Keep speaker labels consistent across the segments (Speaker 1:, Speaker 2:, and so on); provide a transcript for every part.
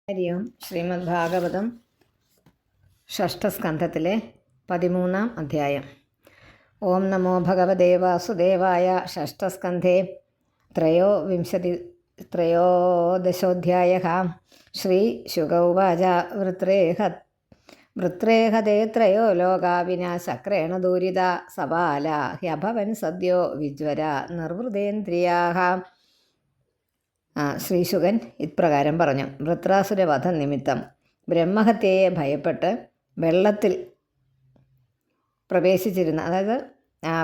Speaker 1: ഹരി ഓം. ശ്രീമദ് ഭാഗവതം ഷഷ്ഠസ്കന്ധത്തിലെ 13-ാം അധ്യായം. ഓം നമോ ഭഗവതേ വാസുദേവായ. ഷഷ്ഠസ്കന്ധേ ത്രയോദശോധ്യായഃ. ശ്രീശുക ഉവാച. വൃത്രേഹതേ ത്രയോ ലോകാ വിനാ ശക്രേണ ദൂരിത സബാല ഹ്യഭവൻ സദ്യോ വിജ്വര നിർവൃതേന്ദ്രിയാഃ. ശ്രീശുകൻ ഇപ്രകാരം പറഞ്ഞു. വൃത്രാസുരവധം നിമിത്തം ബ്രഹ്മഹത്യയെ ഭയപ്പെട്ട് വെള്ളത്തിൽ പ്രവേശിച്ചിരുന്ന, അതായത്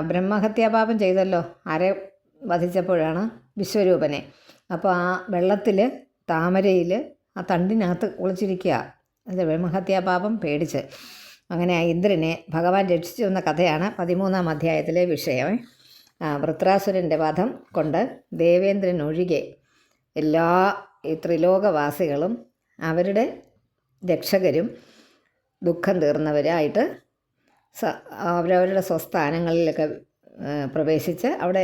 Speaker 1: ബ്രഹ്മഹത്യാപാപം ചെയ്തല്ലോ, ആരെ വധിച്ചപ്പോഴാണ്? വിശ്വരൂപനെ. അപ്പോൾ ആ വെള്ളത്തിൽ, താമരയിൽ, ആ തണ്ടിനകത്ത് ഒളിച്ചിരിക്കുക. അത് ബ്രഹ്മഹത്യാപാപം പേടിച്ച്. അങ്ങനെ ആ ഇന്ദ്രനെ ഭഗവാൻ രക്ഷിച്ചു എന്ന കഥയാണ് 13-ാം അധ്യായത്തിലെ വിഷയം. വൃത്രാസുരൻ്റെ വധം കൊണ്ട് ദേവേന്ദ്രൻ ഒഴികെ എല്ലാ ഈ ത്രിലോകവാസികളും അവരുടെ രക്ഷകരും ദുഃഖം തീർന്നവരായിട്ട് അവരവരുടെ സ്വസ്ഥാനങ്ങളിലൊക്കെ പ്രവേശിച്ച് അവിടെ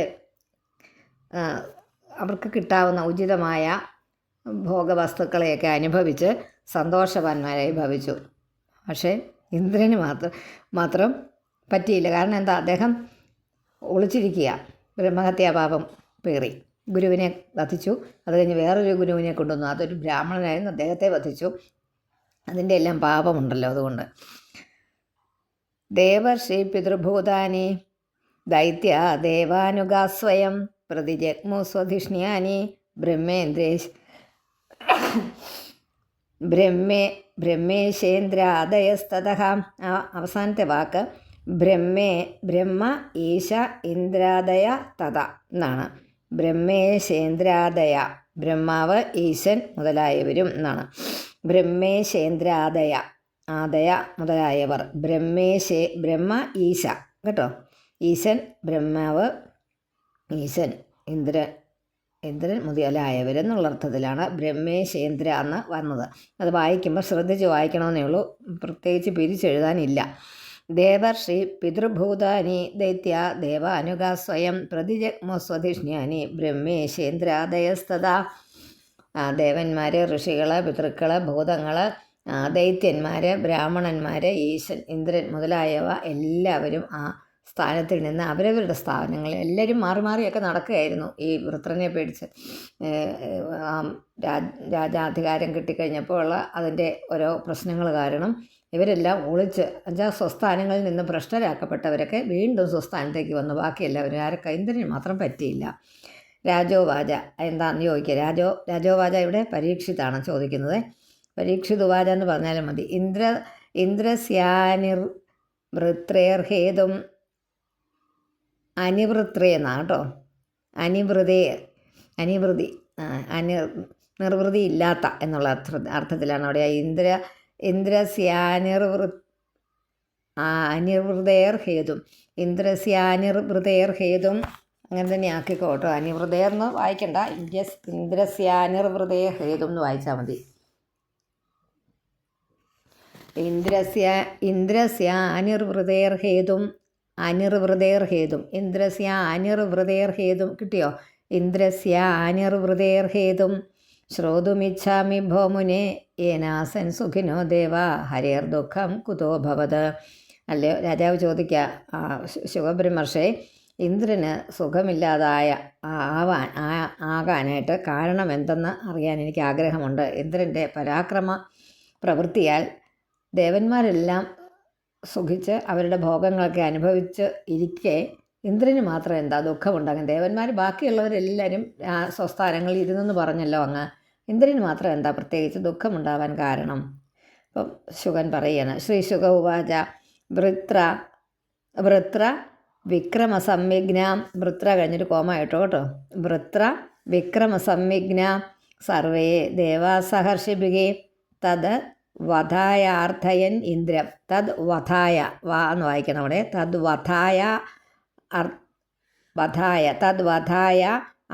Speaker 1: അവർക്ക് കിട്ടാവുന്ന ഉചിതമായ ഭോഗവസ്തുക്കളെയൊക്കെ അനുഭവിച്ച് സന്തോഷവാന്മാരായി ഭവിച്ചു. പക്ഷേ ഇന്ദ്രന് മാത്രം പറ്റിയില്ല. കാരണം എന്താ? അദ്ദേഹം ഒളിച്ചിരിക്കുക. ബ്രഹ്മഹത്യാപാപം പേറി ഗുരുവിനെ വധിച്ചു. അത് കഴിഞ്ഞ് വേറൊരു ഗുരുവിനെ കൊണ്ടുവന്നു. അതൊരു ബ്രാഹ്മണനായിരുന്നു. അദ്ദേഹത്തെ വധിച്ചു. അതിൻ്റെ എല്ലാം പാപമുണ്ടല്ലോ. അതുകൊണ്ട് ദേവർഷി പിതൃഭൂതാനി ദൈത്യ ദേവാനുഗാസ്വയം പ്രതിജഗ്മു സ്വധിഷ്ണ്യാനി ബ്രഹ്മേശേന്ദ്രാദയസ്തതഃ. ആ അവസാനത്തെ വാക്ക് ബ്രഹ്മ ഈശ ഇന്ദ്രാദയ തഥ എന്നാണ്. ബ്രഹ്മേശേന്ദ്രാദയ, ബ്രഹ്മാവ്, ഈശൻ മുതലായവരും എന്നാണ്. ബ്രഹ്മേശേന്ദ്രാദയ, ആദയ മുതലായവർ. ബ്രഹ്മ ഈശ, കേട്ടോ. ഈശൻ, ബ്രഹ്മാവ്, ഈശൻ, ഇന്ദ്രൻ മുതലായവരെന്നുള്ള അർത്ഥത്തിലാണ് ബ്രഹ്മേശേന്ദ്ര എന്ന് വന്നത്. അത് വായിക്കുമ്പോൾ ശ്രദ്ധിച്ച് വായിക്കണമെന്നേ ഉള്ളൂ, പ്രത്യേകിച്ച് പിരിച്ചെഴുതാനില്ല. ദേവർഷി പിതൃഭൂതാനി ദൈത്യ ദേവാനുഗാസ്വയം പ്രതിജഗ്മു സ്വധിഷ്ണ്യാനി ബ്രഹ്മേശേന്ദ്രാദയസ്തത. ദേവന്മാർ, ഋഷികൾ, പിതൃക്കൾ, ഭൂതങ്ങൾ, ദൈത്യന്മാർ, ബ്രാഹ്മണന്മാർ, ഈശൻ, ഇന്ദ്രൻ മുതലായവ എല്ലാവരും ആ സ്ഥാനത്തിൽ നിന്ന് അവരവരുടെ സ്ഥാനങ്ങളിൽ എല്ലാവരും മാറി മാറിയൊക്കെ നടക്കുകയായിരുന്നു. ഈ വൃത്രനെ പേടിച്ച് രാജാധികാരം കിട്ടിക്കഴിഞ്ഞപ്പോൾ ഉള്ള അതിൻ്റെ ഓരോ പ്രശ്നങ്ങൾ കാരണം ഇവരെല്ലാം ഒളിച്ച് സ്വസ്ഥാനങ്ങളിൽ നിന്ന് ഭ്രഷ്ടരാക്കപ്പെട്ടവരൊക്കെ വീണ്ടും സ്വസ്ഥാനത്തേക്ക് വന്നു. ബാക്കി എല്ലാവരും ആരൊക്കെ? ഇന്ദ്രന് മാത്രം പറ്റിയില്ല. രാജോവാച എന്താണെന്ന് ചോദിക്കുക. രാജോവാച ഇവിടെ പരീക്ഷിതാണ് ചോദിക്കുന്നത്. പരീക്ഷിതുവാച എന്ന് പറഞ്ഞാലും മതി. ഇന്ദ്രസ്യാനിർ വൃത്രേർഹേതും അനിവൃത്രേ എന്നാണ് കേട്ടോ. നിർവൃതി ഇല്ലാത്ത എന്നുള്ള അർത്ഥത്തിലാണ് അവിടെ അനിവൃതേർഹേതും. ഇന്ദ്രസ്യാനിർവൃതേർഹേതും അങ്ങനെ തന്നെ ആക്കിക്കോട്ടോ. അനിവൃതേർന്ന് വായിക്കണ്ട, ഇന്ദ്രസ്യാനിർവൃതേർഹേതും എന്ന് വായിച്ചാൽ മതി. ഇന്ദ്രസ്യാനിർവൃതേർഹേതും ഇന്ദ്രസ്യാനിർവൃതേർഹേതും കിട്ടിയോ? ഇന്ദ്രസ്യാനിർവൃതേർഹേതും ശ്രോതുമിച്ഛാമി ഭോമുനെ ഏനാസൻ സുഖിനോ ദേവ ഹരേർദുഃഖം കുതോ ഭവത്. അല്ലയോ രാജാവ് ചോദിക്കുക, ശുകബ്രഹ്മർഷേ, ഇന്ദ്രന് ആകാനായിട്ട് കാരണം എന്തെന്ന് അറിയാൻ എനിക്ക് ആഗ്രഹമുണ്ട്. ഇന്ദ്രൻ്റെ പരാക്രമ പ്രവൃത്തിയാൽ ദേവന്മാരെല്ലാം സുഖിച്ച് അവരുടെ ഭോഗങ്ങളൊക്കെ അനുഭവിച്ച് ഇരിക്കെ ഇന്ദ്രന് മാത്രം എന്താ ദുഃഖമുണ്ടാകും? ദേവന്മാർ ബാക്കിയുള്ളവരെല്ലാവരും സ്വസ്ഥാനങ്ങളിൽ ഇരുന്നെന്ന് പറഞ്ഞല്ലോ അങ്ങ്. ഇന്ദ്രന് മാത്രം എന്താ പ്രത്യേകിച്ച് ദുഃഖമുണ്ടാവാൻ കാരണം? അപ്പം ശുകൻ പറയുകയാണ്. ശ്രീശുക ഉവാച. വൃത്ര വിക്രമസംവിഘ്നാം. വൃത്ര കഴിഞ്ഞൊരു കോമ കേട്ടോ. വൃത്ര വിക്രമസംവിഘ്ന സർവേ ദേവാസഹർഷിഭികേ തത് വധായാർത്ഥയൻ ഇന്ദ്രം. തദ് വധായ, വാ എന്ന് വായിക്കണം അവിടെ. തദ് വധായ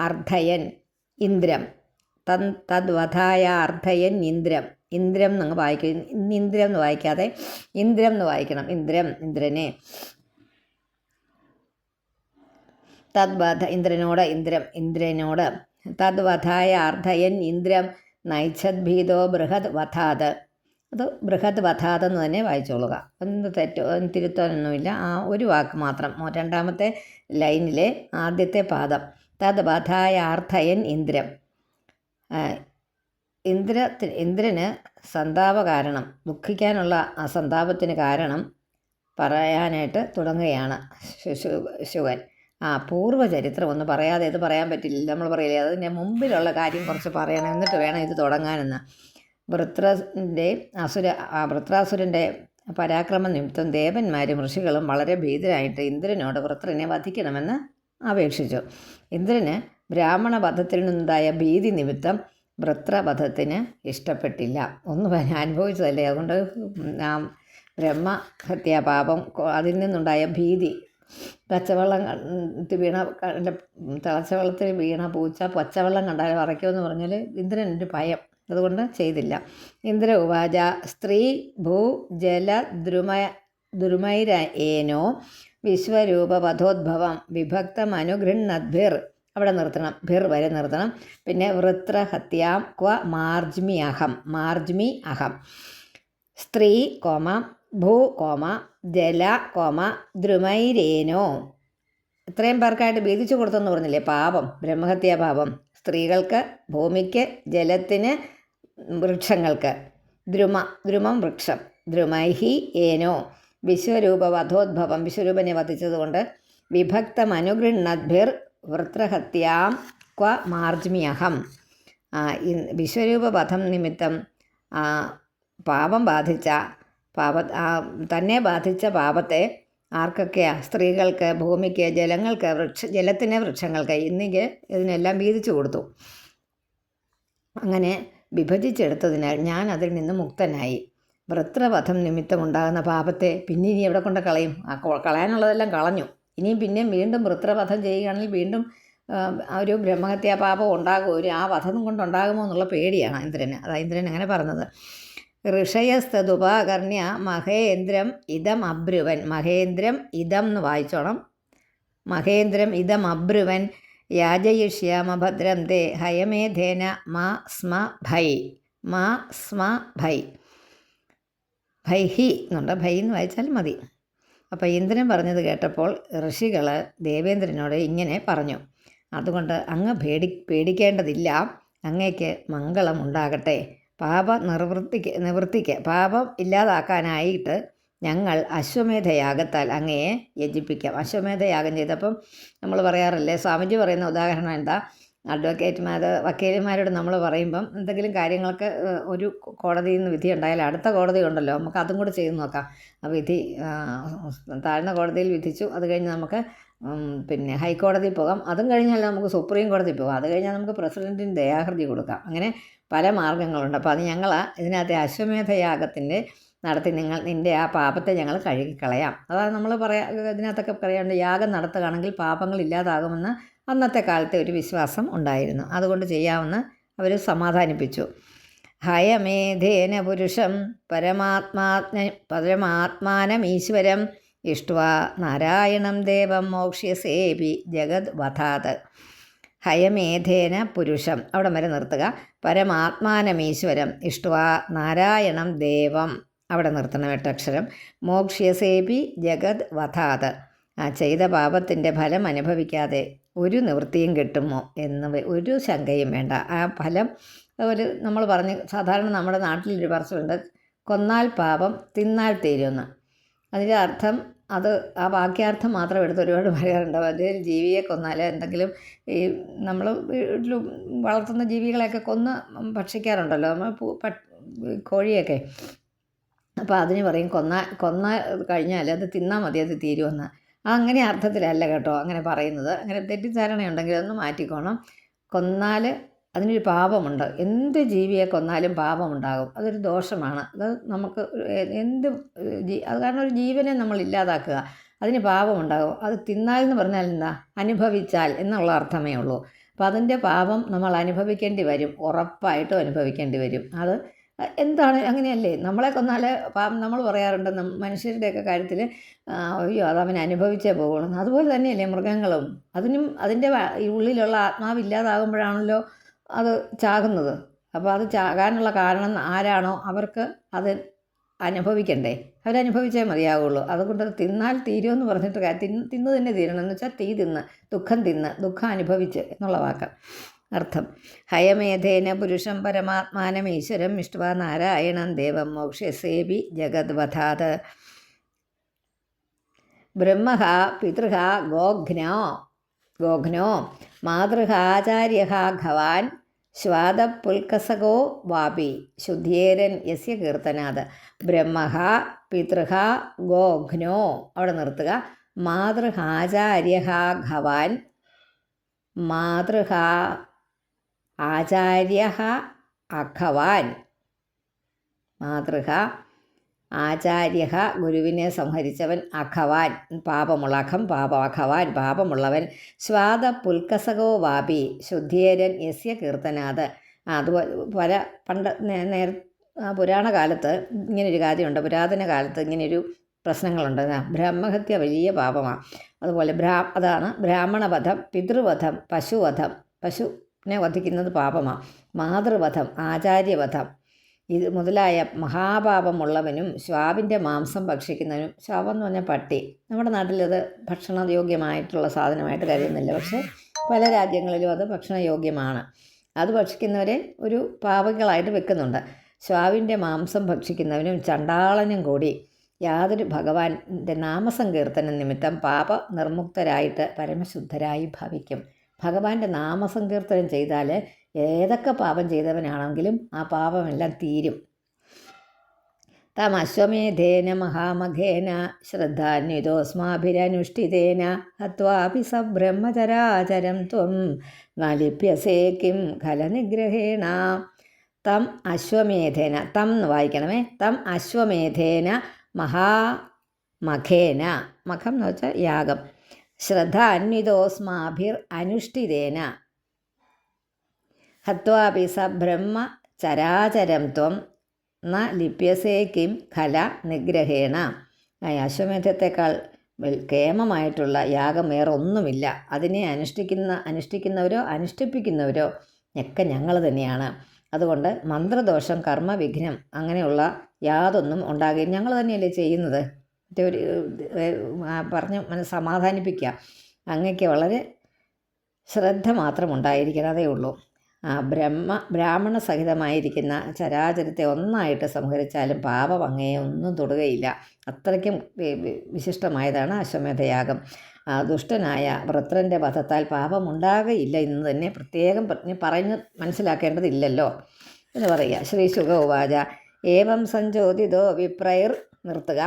Speaker 1: അർദ്ധയൻ ഇന്ദ്രം. തദ് വധായ അർദ്ധയൻ ഇന്ദ്രം. ഇന്ദ്രം എന്നങ്ങ് വായിക്കും. ഇന്ദ്രം എന്ന് വായിക്കാതെ ഇന്ദ്രം എന്ന് വായിക്കണം. ഇന്ദ്രനെ. തദ്വധ ഇന്ദ്രനോട് തദ്വധായ അർദ്ധയൻ ഇന്ദ്രം നൈച്ഛത് ഭീതോ ബൃഹത് വധാത്. അത് ബൃഹത് വധാത് എന്ന് തന്നെ വായിച്ചോളുക. ഒന്ന് തെറ്റോ തിരുത്താനൊന്നുമില്ല. ആ ഒരു വാക്ക് മാത്രം രണ്ടാമത്തെ ലൈനിലെ ആദ്യത്തെ പാദം. തത് വധായാർത്ഥയൻ ഇന്ദ്രം. ഇന്ദ്രന് സന്താപ കാരണം, ദുഃഖിക്കാനുള്ള ആ സന്താപത്തിന് കാരണം പറയാനായിട്ട് തുടങ്ങുകയാണ് ശുകൻ. പൂർവ്വചരിത്രം ഒന്ന് പറയാതെ ഇത് പറയാൻ പറ്റില്ല. നമ്മൾ പറയില്ലേ, അതിൻ്റെ മുമ്പിലുള്ള കാര്യം കുറച്ച് പറയണം, എന്നിട്ട് വേണം ഇത് തുടങ്ങാനെന്ന്. വൃത്രാസുരൻ്റെ പരാക്രമ നിമിത്തം ദേവന്മാരും ഋഷികളും വളരെ ഭീതരായിട്ട് ഇന്ദ്രനോട് വൃത്രനെ വധിക്കണമെന്ന് അപേക്ഷിച്ചു. ഇന്ദ്രന് ബ്രാഹ്മണ വധത്തിൽ നിന്നുണ്ടായ ഭീതി നിമിത്തം വൃത്രവധത്തിന് ഇഷ്ടപ്പെട്ടില്ല. അനുഭവിച്ചതല്ലേ, അതുകൊണ്ട് ആ ബ്രഹ്മഹത്യാപാപം, അതിൽ നിന്നുണ്ടായ ഭീതി, തിളച്ചവെള്ളത്തിൽ വീണ പൂച്ച പച്ചവെള്ളം കണ്ടാൽ വറയ്ക്കുമെന്ന് പറഞ്ഞാൽ ഇന്ദ്രനൊരു ഭയം, അതുകൊണ്ട് ചെയ്തില്ല. ഇന്ദ്ര ഉവാച സ്ത്രീ ഭൂ ജല ദ്രുമൈരേനോ വിശ്വരൂപവധോദ്ഭവം വിഭക്തമനുഗൃഹ്ണദ്ഭിർ. അവിടെ നിർത്തണം, ഭിർ വരെ നിർത്തണം. പിന്നെ വൃത്രഹത്യാം ക്വ മാർജ്മി അഹം. സ്ത്രീ കോമ ഭൂ കോമ ജല കോമ ദ്രുമൈരേനോ. ഇത്രയും പേർക്കായിട്ട് ഭീതിച്ചു കൊടുത്തെന്ന് പറഞ്ഞില്ലേ, പാപം, ബ്രഹ്മഹത്യാ പാപം. സ്ത്രീകൾക്ക്, ഭൂമിക്ക്, ജലത്തിന്, വൃക്ഷങ്ങൾക്ക്. ദ്രുമം വൃക്ഷം. ദ്രുമൈഹി ഏനോ വിശ്വരൂപവധോദ്ഭവം, വിശ്വരൂപനെ വധിച്ചതുകൊണ്ട്. വിഭക്തമനുഗൃഹ്ണദ്ഭിർ വൃത്രഹത്യാം ക്വ മാർജ്മി അഹം. വിശ്വരൂപവധം നിമിത്തം പാപം ബാധിച്ച തന്നെ ബാധിച്ച പാപത്തെ ആർക്കൊക്കെയാണ്? സ്ത്രീകൾക്ക്, ഭൂമിക്ക്, ജലങ്ങൾക്ക്, ജലത്തിന്, വൃക്ഷങ്ങൾക്ക്, ഇതിനെല്ലാം വീതിച്ചു കൊടുത്തു. അങ്ങനെ വിഭജിച്ചെടുത്തതിനാൽ ഞാൻ അതിൽ നിന്ന് മുക്തനായി. വൃത്രവധം നിമിത്തമുണ്ടാകുന്ന പാപത്തെ പിന്നെ ഇനി എവിടെ കൊണ്ട് കളയും? കളയാനുള്ളതെല്ലാം കളഞ്ഞു. ഇനിയും പിന്നെയും വീണ്ടും വൃത്രവധം ചെയ്യുകയാണെങ്കിൽ വീണ്ടും ഒരു ബ്രഹ്മഹത്യാ പാപം ഉണ്ടാകുമോ, ആ വധം കൊണ്ടുണ്ടാകുമോ എന്നുള്ള പേടിയാണ് ഇന്ദ്രന്. അതാ ഇന്ദ്രൻ അങ്ങനെ പറഞ്ഞത്. ഋഷയസ്തതുപാകർണ്യ മഹേന്ദ്രം ഇതം അബ്രുവൻ. മഹേന്ദ്രം ഇതം എന്ന് വായിച്ചോണം. മഹേന്ദ്രം ഇതം അബ്രുവൻ യാജയിഷ്യാമ ഭദ്രം തേ ഹയമേധേന മാ സ്മ ഭൈ. ഭൈഹി എന്നുണ്ട്, ഭൈ എന്ന് വായിച്ചാൽ മതി. അപ്പോൾ ഇന്ദ്രൻ പറഞ്ഞത് കേട്ടപ്പോൾ ഋഷികൾ ദേവേന്ദ്രനോട് ഇങ്ങനെ പറഞ്ഞു, അതുകൊണ്ട് അങ്ങ് പേടിക്കേണ്ടതില്ല, അങ്ങേക്ക് മംഗളം ഉണ്ടാകട്ടെ. നിവൃത്തിക്ക് പാപം ഇല്ലാതാക്കാനായിട്ട് ഞങ്ങൾ അശ്വമേധയാഗത്താൽ അങ്ങയെ യജിപ്പിക്കാം. അശ്വമേധയാഗം ചെയ്തപ്പം നമ്മൾ പറയാറില്ലേ, സ്വാമിജി പറയുന്ന ഉദാഹരണം എന്താ, വക്കീലന്മാരോട് നമ്മൾ പറയുമ്പം എന്തെങ്കിലും കാര്യങ്ങൾക്ക് ഒരു കോടതിയിൽ നിന്ന് വിധി ഉണ്ടായാൽ അടുത്ത കോടതി ഉണ്ടല്ലോ, നമുക്ക് അതും കൂടെ ചെയ്ത് നോക്കാം. ആ വിധി താഴ്ന്ന കോടതിയിൽ വിധിച്ചു, അത് കഴിഞ്ഞ് നമുക്ക് പിന്നെ ഹൈക്കോടതിയിൽ പോകാം, അതും കഴിഞ്ഞാൽ നമുക്ക് സുപ്രീം കോടതിയിൽ പോകാം, അത് കഴിഞ്ഞാൽ നമുക്ക് പ്രസിഡൻറ്റിന് ദയാഹർജി കൊടുക്കാം. അങ്ങനെ പല മാർഗ്ഗങ്ങളുണ്ട്. അപ്പോൾ അത് ഞങ്ങൾ ഇതിനകത്ത് അശ്വമേധയാഗത്തിൻ്റെ നടത്തി നിൻ്റെ ആ പാപത്തെ ഞങ്ങൾ കഴുകിക്കളയാം. അതാണ് നമ്മൾ ഇതിനകത്തൊക്കെ പറയാണ്ട്, യാഗം നടത്തുകയാണെങ്കിൽ പാപങ്ങൾ ഇല്ലാതാകുമെന്ന് അന്നത്തെ കാലത്തെ ഒരു വിശ്വാസം ഉണ്ടായിരുന്നു. അതുകൊണ്ട് ചെയ്യാമെന്ന് അവർ സമാധാനിപ്പിച്ചു. ഹയമേധേന പുരുഷം പരമാത്മാനമീശ്വരം ഇഷ്ട്വാ നാരായണം ദേവം മോക്ഷ്യസേപി ജഗത് വധാത്. ഹയമേധേന പുരുഷം അവിടെ വരെ നിർത്തുക. പരമാത്മാനമീശ്വരം ഇഷ്ട്വാ നാരായണം ദേവം അവിടെ നിർത്തണം, 8 അക്ഷരം. മോക്ഷ്യസേപി ജഗത് വധാത്. ചെയ്ത പാപത്തിൻ്റെ ഫലം അനുഭവിക്കാതെ ഒരു നിവൃത്തിയും കിട്ടുമോ എന്ന് ഒരു ശങ്കയും വേണ്ട. ആ ഫലം നമ്മൾ പറഞ്ഞ് സാധാരണ നമ്മുടെ നാട്ടിലൊരു പറച്ചിലുണ്ട്, കൊന്നാൽ പാപം തിന്നാൽ തീരുമെന്ന്. അതിൻ്റെ അർത്ഥം അത് ആ വാക്യാർത്ഥം മാത്രം എടുത്ത് ഒരുപാട് പറയാറുണ്ട്. അതിൽ ജീവിയെ കൊന്നാൽ എന്തെങ്കിലും ഈ നമ്മൾ വീട്ടിൽ വളർത്തുന്ന ജീവികളെയൊക്കെ കൊന്ന് ഭക്ഷിക്കാറുണ്ടല്ലോ, നമ്മൾ കോഴിയൊക്കെ. അപ്പോൾ അതിന് പറയും കൊന്ന കഴിഞ്ഞാൽ അത് തിന്നാൽ മതി, അത് തീരുമെന്ന്. അങ്ങനെ അർത്ഥത്തിലല്ല കേട്ടോ അങ്ങനെ പറയുന്നത്. അങ്ങനെ തെറ്റിദ്ധാരണയുണ്ടെങ്കിൽ അതൊന്ന് മാറ്റിക്കോണം. കൊന്നാൽ അതിനൊരു പാപമുണ്ട്. എന്ത് ജീവിയെ കൊന്നാലും പാപമുണ്ടാകും, അതൊരു ദോഷമാണ്. അത് നമുക്ക് അത് കാരണം ഒരു ജീവനെ നമ്മൾ ഇല്ലാതാക്കുക, അതിന് പാപമുണ്ടാകും. അത് തിന്നാൽ എന്ന് പറഞ്ഞാൽ എന്താ, അനുഭവിച്ചാൽ എന്നുള്ള അർത്ഥമേ ഉള്ളൂ. അപ്പോൾ അതിൻ്റെ പാപം നമ്മൾ അനുഭവിക്കേണ്ടി വരും, ഉറപ്പായിട്ടും അനുഭവിക്കേണ്ടി വരും. അത് എന്താണ്, അങ്ങനെയല്ലേ, നമ്മളെ കൊന്നാൽ നമ്മൾ പറയാറുണ്ട് മനുഷ്യരുടെയൊക്കെ കാര്യത്തിൽ, അയ്യോ അതവൻ അനുഭവിച്ചേ പോകുള്ളൂ. അതുപോലെ തന്നെയല്ലേ മൃഗങ്ങളും, അതിനും അതിൻ്റെ ഉള്ളിലുള്ള ആത്മാവില്ലാതാകുമ്പോഴാണല്ലോ അത് ചാകുന്നത്. അപ്പോൾ അത് ചാകാനുള്ള കാരണം ആരാണോ അവർക്ക് അത് അനുഭവിക്കണ്ടേ, അവരനുഭവിച്ചേ മതിയാവുള്ളൂ. അതുകൊണ്ട് തിന്നാൽ തീരുമെന്ന് പറഞ്ഞിട്ട് തിന്ന് തന്നെ തീരണം എന്ന് വെച്ചാൽ തീ തിന്ന് ദുഃഖം അനുഭവിച്ച് എന്നുള്ള വാക്ക് അർത്ഥം. ഹയമേധേന പുരുഷം പരമാത്മാനം ഈശ്വരം ഇഷ്ട്വാ നാരായണം ദേവം മോക്ഷ്യസേവി ജഗദ്വധാത്. ബ്രഹ്മ പിതൃഹ ഗോഘ്നോ മാതൃഹാചാര്യ ഖവാൻ ശ്വാദപുൽക്കസകോ വാപി ശുദ്ധ്യേരൻ യസ്യ കീർത്തനാത്. ബ്രഹ്മ പിതൃഹ ഗോഘ്നോ അവിടെ നിർത്തുക. മാതൃഹാചാര്യ ഖവാൻ മാതൃഹ ആചാര്യ അഖവാൻ മാതൃഹ ആചാര്യ ഗുരുവിനെ സംഹരിച്ചവൻ അഖവാൻ അഖവാൻ പാപമുള്ളവൻ സ്വാദ പുൽക്കസകോ വാപി ശുദ്ധ്യേരൻ യസ്യ കീർത്തനാത്. അതുപോലെ പുരാണ കാലത്ത് ഇങ്ങനൊരു കാര്യമുണ്ട്. പുരാതന കാലത്ത് ഇങ്ങനെയൊരു പ്രശ്നങ്ങളുണ്ട്. ബ്രഹ്മഹത്യ വലിയ പാപമാണ്. അതുപോലെ അതാണ് ബ്രാഹ്മണവധം, പിതൃവധം, പശുവിനെ വധിക്കുന്നത് പാപമാണ്. മാതൃവധം, ആചാര്യവധം ഇത് മുതലായ മഹാപാപമുള്ളവനും ശ്വാവിൻ്റെ മാംസം ഭക്ഷിക്കുന്നവനും, ശ്വാവം എന്ന് പറഞ്ഞാൽ പട്ടി, നമ്മുടെ നാട്ടിലത് ഭക്ഷണയോഗ്യമായിട്ടുള്ള സാധനമായിട്ട് കരുതുന്നില്ല, പക്ഷേ പല രാജ്യങ്ങളിലും അത് ഭക്ഷണയോഗ്യമാണ്. അത് ഭക്ഷിക്കുന്നവരെ ഒരു പാപികളായിട്ട് വെക്കുന്നുണ്ട്. ശ്വാവിൻ്റെ മാംസം ഭക്ഷിക്കുന്നവനും ചണ്ടാളനും കൂടി യാതൊരു ഭഗവാന്റെ നാമസങ്കീർത്തനം നിമിത്തം പാപ നിർമുക്തരായിട്ട് പരമശുദ്ധരായി ഭവിക്കും. ഭഗവാന്റെ നാമസങ്കീർത്തനം ചെയ്താൽ ഏതൊക്കെ പാപം ചെയ്തവനാണെങ്കിലും ആ പാപമെല്ലാം തീരും. തമശ്വമേധേന മഹാമഘേന ശ്രദ്ധാന്വിതോസ്മാഭിരനുഷ്ഠിതേന ഹത്വാപി സബ്രഹ്മചരാചരം ത്വം നലിപ്യസേ കിം ഖലനിഗ്രഹേണ. തം അശ്വമേധേന, തം എന്ന് വായിക്കണമേ, തം അശ്വമേധേന മഹാമഘേന, മഖം എന്ന് വെച്ചാൽ യാഗം, ശ്രദ്ധാന്വിതോസ്മാഭിർ അനുഷ്ഠിതേന ഹത്വാപി സബ്രഹ്മ ചരാചരം ത്വം ന ലിപ്യസേ കിം ഖല നിഗ്രഹേണ. അശ്വമേധത്തെക്കാൾ കേമമായിട്ടുള്ള യാഗം വേറെ ഒന്നുമില്ല. അതിനെ അനുഷ്ഠിക്കുന്നവരോ അനുഷ്ഠിപ്പിക്കുന്നവരോ ഒക്കെ ഞങ്ങൾ തന്നെയാണ്. അതുകൊണ്ട് മന്ത്രദോഷം, കർമ്മവിഘ്നം അങ്ങനെയുള്ള യാതൊന്നും ഉണ്ടാകുകയും ഞങ്ങൾ തന്നെയല്ലേ ചെയ്യുന്നത്. ഒരു പറഞ്ഞ് സമാധാനിപ്പിക്കുക. അങ്ങക്ക് വളരെ ശ്രദ്ധ മാത്രം ഉണ്ടായിരിക്കണം, അതേ ഉള്ളൂ. ബ്രാഹ്മണ സഹിതമായിരിക്കുന്ന ചരാചരത്തെ ഒന്നായിട്ട് സംഹരിച്ചാലും പാപം അങ്ങയെ ഒന്നും തൊടുകയില്ല. അത്രയ്ക്കും വിശിഷ്ടമായതാണ് അശ്വമേധയാഗം. ദുഷ്ടനായ വൃത്രൻ്റെ വധത്താൽ പാപമുണ്ടാകുകയില്ല എന്ന് തന്നെ പ്രത്യേകം പറഞ്ഞ് മനസ്സിലാക്കേണ്ടതില്ലല്ലോ എന്ന് പറയുക. ശ്രീശുക ഉവാച ഏവം സഞ്ചോദിതോ വിപ്രൈർ നിർത്തുക.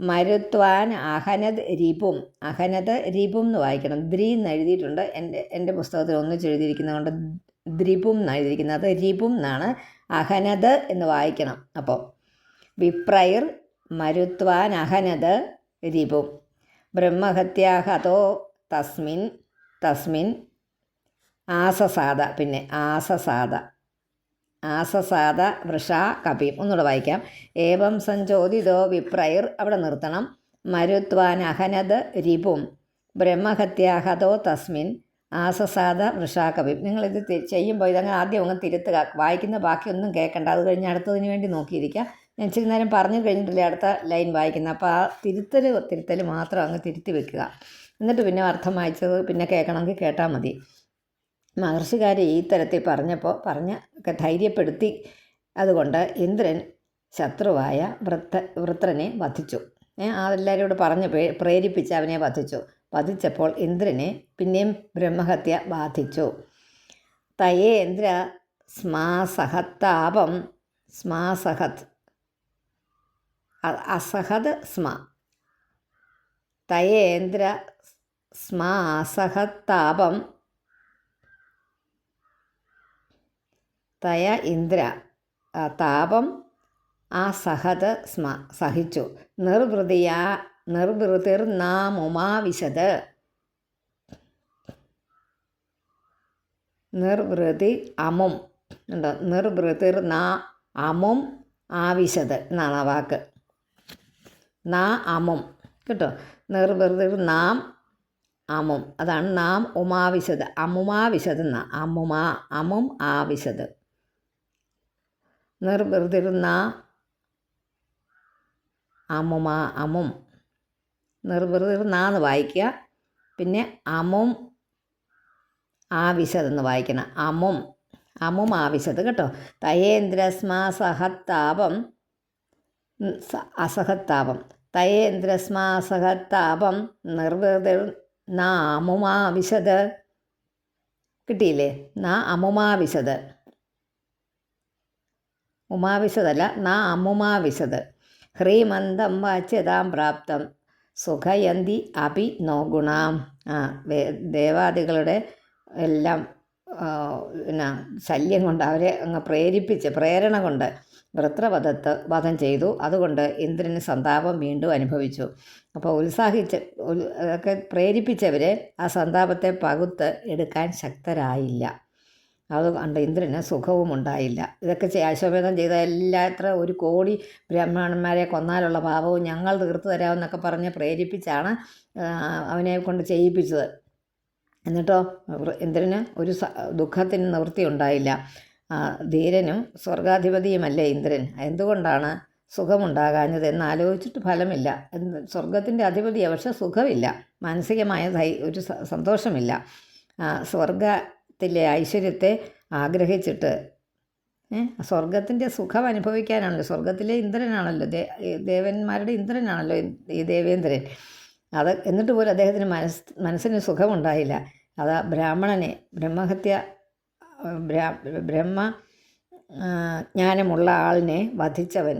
Speaker 1: മരുത്വാൻ അഹനത് രിപും, അഹനത് രിപും എന്ന് വായിക്കണം. ദ്രി എന്ന് എഴുതിയിട്ടുണ്ട്, എൻ്റെ പുസ്തകത്തിൽ ഒന്നിച്ച് എഴുതിയിരിക്കുന്നത് കൊണ്ട് ദ്രിപും എന്ന് എഴുതിയിരിക്കുന്നത്, അത് രിപും എന്നാണ്. അഹനത് എന്ന് വായിക്കണം. അപ്പോൾ വിപ്രൈർ മരുത്വാൻ അഹനത് രിപും ബ്രഹ്മഹത്യാഹതോ തസ്മിൻ ആസസാദ, പിന്നെ ആസസാദ വൃഷാ കപിം. ഒന്നുകൂടെ വായിക്കാം. ഏവം സഞ്ചോദിതോ വിപ്രൈർ, അവിടെ നിർത്തണം. മരുത്വാൻ അഹനത് രിപും ബ്രഹ്മഹത്യാഹതോ തസ്മിൻ ആസസാദ വൃഷാ കപിം. നിങ്ങളിത് ചെയ്യുമ്പോൾ ഇതങ്ങ് ആദ്യം അങ്ങ് തിരുത്തുക. വായിക്കുന്ന ബാക്കിയൊന്നും കേൾക്കണ്ട. അത് കഴിഞ്ഞ് അടുത്തതിന് വേണ്ടി നോക്കിയിരിക്കുക. ഞാൻ ഇച്ചിരി നേരം പറഞ്ഞു കഴിഞ്ഞിട്ടില്ലേ അടുത്ത ലൈൻ വായിക്കുന്നത്. അപ്പോൾ ആ തിരുത്തൽ മാത്രം അങ്ങ് തിരുത്തി വെക്കുക. എന്നിട്ട് പിന്നെ അർത്ഥം വായിച്ചത് പിന്നെ കേൾക്കണമെങ്കിൽ കേട്ടാൽ മതി. മഹർഷികാരെ ഈ തരത്തിൽ പറഞ്ഞ് ധൈര്യപ്പെടുത്തി. അതുകൊണ്ട് ഇന്ദ്രൻ ശത്രുവായ വൃത്രനെ വധിച്ചു. അതെല്ലാവരോട് പറഞ്ഞ് പ്രേരിപ്പിച്ച് അവനെ വധിച്ചപ്പോൾ ഇന്ദ്രനെ പിന്നെയും ബ്രഹ്മഹത്യ ബാധിച്ചു. തയേന്ദ്ര സ്മാസഹത്താപം അസഹത് സ്മ തയേന്ദ്ര സ്മാസഹത്താപം തയ ഇന്ദ്ര താപം അസഹത് സ്മ സഹിച്ചു. നിർവൃതിർനാമുമാവിശത് നിർവൃതി അമും ഉണ്ടോ? നിർവൃതിർനാ അമും ആവിശത് എന്നാണ് ആ വാക്ക്. നാ അമും കേട്ടോ. നിർവൃതിർനാം അമും. അതാണ് നാം ഉമാവിശത്. അമുമാവിശത് എന്ന അമുമാ അമും ആവിശത്. നിർവൃതിർന്ന അമുമാ അമും. നിർവൃതിർന്നാന്ന് വായിക്കുക. പിന്നെ അമും ആവിശതെന്ന് വായിക്കണം. അമും അമും ആവിശത് കേട്ടോ. തയേന്ദ്രസ്മാ സഹത്താപം അസഹത്താപം. തയേന്ദ്രസ്മാ സഹത്താപം നിർവൃതിർ നാമുമാവിശത്. കിട്ടിയില്ലേ? നാ അമുമാവിശത്. ഉമാവിശതല്ല, നാ അമുമാവിശത്. ഹ്രീമന്തം വാച്യതാം പ്രാപ്തം സുഖയന്തി അപി നോ ഗുണാം. ദേവാദികളുടെ എല്ലാം പിന്നെ ശല്യം കൊണ്ട് അവരെ അങ്ങ് പ്രേരണ കൊണ്ട് വധം ചെയ്തു. അതുകൊണ്ട് ഇന്ദ്രന് സന്താപം വീണ്ടും അനുഭവിച്ചു. അപ്പോൾ ഒക്കെ പ്രേരിപ്പിച്ചവരെ ആ സന്താപത്തെ പകുത്ത് എടുക്കാൻ ശക്തരായില്ല. അതുകൊണ്ട് ഇന്ദ്രന് സുഖവും ഉണ്ടായില്ല. ഇതൊക്കെ അശ്വമേധം ചെയ്ത എത്ര 1 കോടി ബ്രാഹ്മണന്മാരെ കൊന്നാലുള്ള പാപവും ഞങ്ങൾ തീർത്തു തരാമെന്നൊക്കെ പറഞ്ഞ് പ്രേരിപ്പിച്ചാണ് അവനെ കൊണ്ട് ചെയ്യിപ്പിച്ചത്. എന്നിട്ടോ ഇന്ദ്രന് ഒരു ദുഃഖത്തിന് നിവൃത്തി ഉണ്ടായില്ല. ധീരനും സ്വർഗാധിപതിയുമല്ലേ ഇന്ദ്രൻ. എന്തുകൊണ്ടാണ് സുഖമുണ്ടാകാഞ്ഞത് എന്നാലോചിച്ചിട്ട് ഫലമില്ല. സ്വർഗത്തിൻ്റെ അധിപതിയാണ്, പക്ഷെ സുഖമില്ല, മാനസികമായ ഒരു സന്തോഷമില്ല. സ്വർഗത്തിലെ ഐശ്വര്യത്തെ ആഗ്രഹിച്ചിട്ട് സ്വർഗത്തിൻ്റെ സുഖം അനുഭവിക്കാനാണല്ലോ, സ്വർഗത്തിലെ ഇന്ദ്രനാണല്ലോ, ദേവന്മാരുടെ ഇന്ദ്രനാണല്ലോ ഈ ദേവേന്ദ്രൻ. എന്നിട്ട് പോലും അദ്ദേഹത്തിന് മനസ്സിന് സുഖമുണ്ടായില്ല. ബ്രാഹ്മണനെ ബ്രഹ്മ ജ്ഞാനമുള്ള ആളിനെ വധിച്ചവൻ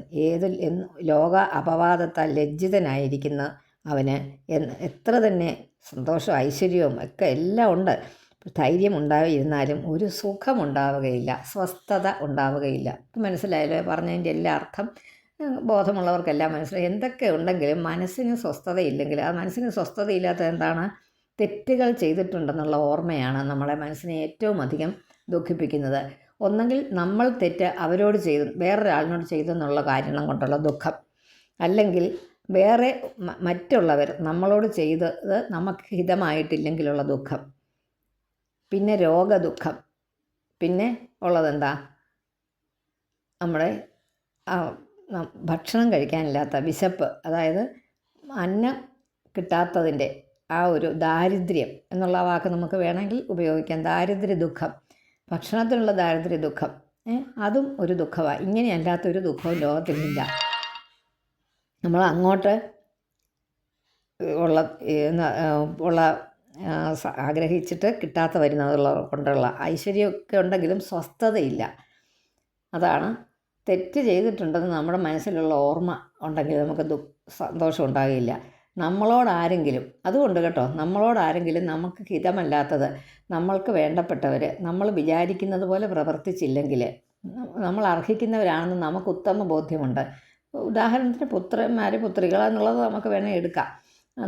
Speaker 1: ലോക അപവാദത്താൽ ലജ്ജിതനായിരിക്കുന്ന അവന് എത്ര തന്നെ സന്തോഷവും ഐശ്വര്യവും ഒക്കെ എല്ലാം ഉണ്ട്, ധൈര്യം ഉണ്ടായിരുന്നാലും ഒരു സുഖമുണ്ടാവുകയില്ല, സ്വസ്ഥത ഉണ്ടാവുകയില്ല. മനസ്സിലായല്ലോ പറഞ്ഞതിൻ്റെ എല്ലാ അർത്ഥം? ബോധമുള്ളവർക്കെല്ലാം മനസ്സിലായി. എന്തൊക്കെ ഉണ്ടെങ്കിലും മനസ്സിന് സ്വസ്ഥതയില്ലെങ്കിൽ, ആ മനസ്സിന് സ്വസ്ഥതയില്ലാത്തത് എന്താണ്? തെറ്റുകൾ ചെയ്തിട്ടുണ്ടെന്നുള്ള ഓർമ്മയാണ് നമ്മളെ മനസ്സിനെ ഏറ്റവും അധികം ദുഃഖിപ്പിക്കുന്നത്. ഒന്നെങ്കിൽ നമ്മൾ തെറ്റ് അവരോട് വേറൊരാളിനോട് ചെയ്തെന്നുള്ള കാരണം കൊണ്ടുള്ള ദുഃഖം, അല്ലെങ്കിൽ വേറെ മറ്റുള്ളവർ നമ്മളോട് ചെയ്തത് നമുക്ക് ഹിതമായിട്ടില്ലെങ്കിലുള്ള ദുഃഖം, പിന്നെ രോഗദുഃഖം, പിന്നെ ഉള്ളതെന്താ? നമ്മുടെ ഭക്ഷണം കഴിക്കാനില്ലാത്ത വിശപ്പ്, അതായത് അന്നം കിട്ടാത്തതിൻ്റെ ആ ഒരു ദാരിദ്ര്യം എന്നുള്ള വാക്ക് നമുക്ക് വേണമെങ്കിൽ ഉപയോഗിക്കാം. ദാരിദ്ര്യ ദുഃഖം, ഭക്ഷണത്തിനുള്ള ദാരിദ്ര്യ ദുഃഖം, അതും ഒരു ദുഃഖമാണ്. ഇങ്ങനെയല്ലാത്തൊരു ദുഃഖവും ലോകത്തിലില്ല. നമ്മൾ അങ്ങോട്ട് ഉള്ള ആഗ്രഹിച്ചിട്ട് കിട്ടാത്ത വരുന്നതുള്ള കൊണ്ടുള്ള ഐശ്വര്യമൊക്കെ ഉണ്ടെങ്കിലും സ്വസ്ഥതയില്ല. അതാണ് തെറ്റ് ചെയ്തിട്ടുണ്ടെന്ന് നമ്മുടെ മനസ്സിലുള്ള ഓർമ്മ ഉണ്ടെങ്കിൽ നമുക്ക് സന്തോഷം ഉണ്ടാകില്ല. നമ്മളോടാരെങ്കിലും, അതുകൊണ്ട് കേട്ടോ, നമ്മളോടാരെങ്കിലും നമുക്ക് ഹിതമല്ലാത്തത്, നമ്മൾക്ക് വേണ്ടപ്പെട്ടവർ നമ്മൾ വിചാരിക്കുന്നത് പോലെ പ്രവർത്തിച്ചില്ലെങ്കിൽ നമ്മൾ അർഹിക്കുന്നവരാണെന്ന് നമുക്ക് ഉത്തമ ബോധ്യമുണ്ട്. ഉദാഹരണത്തിന് പുത്രികൾ എന്നുള്ളത് നമുക്ക് വേണമെങ്കിൽ എടുക്കാം.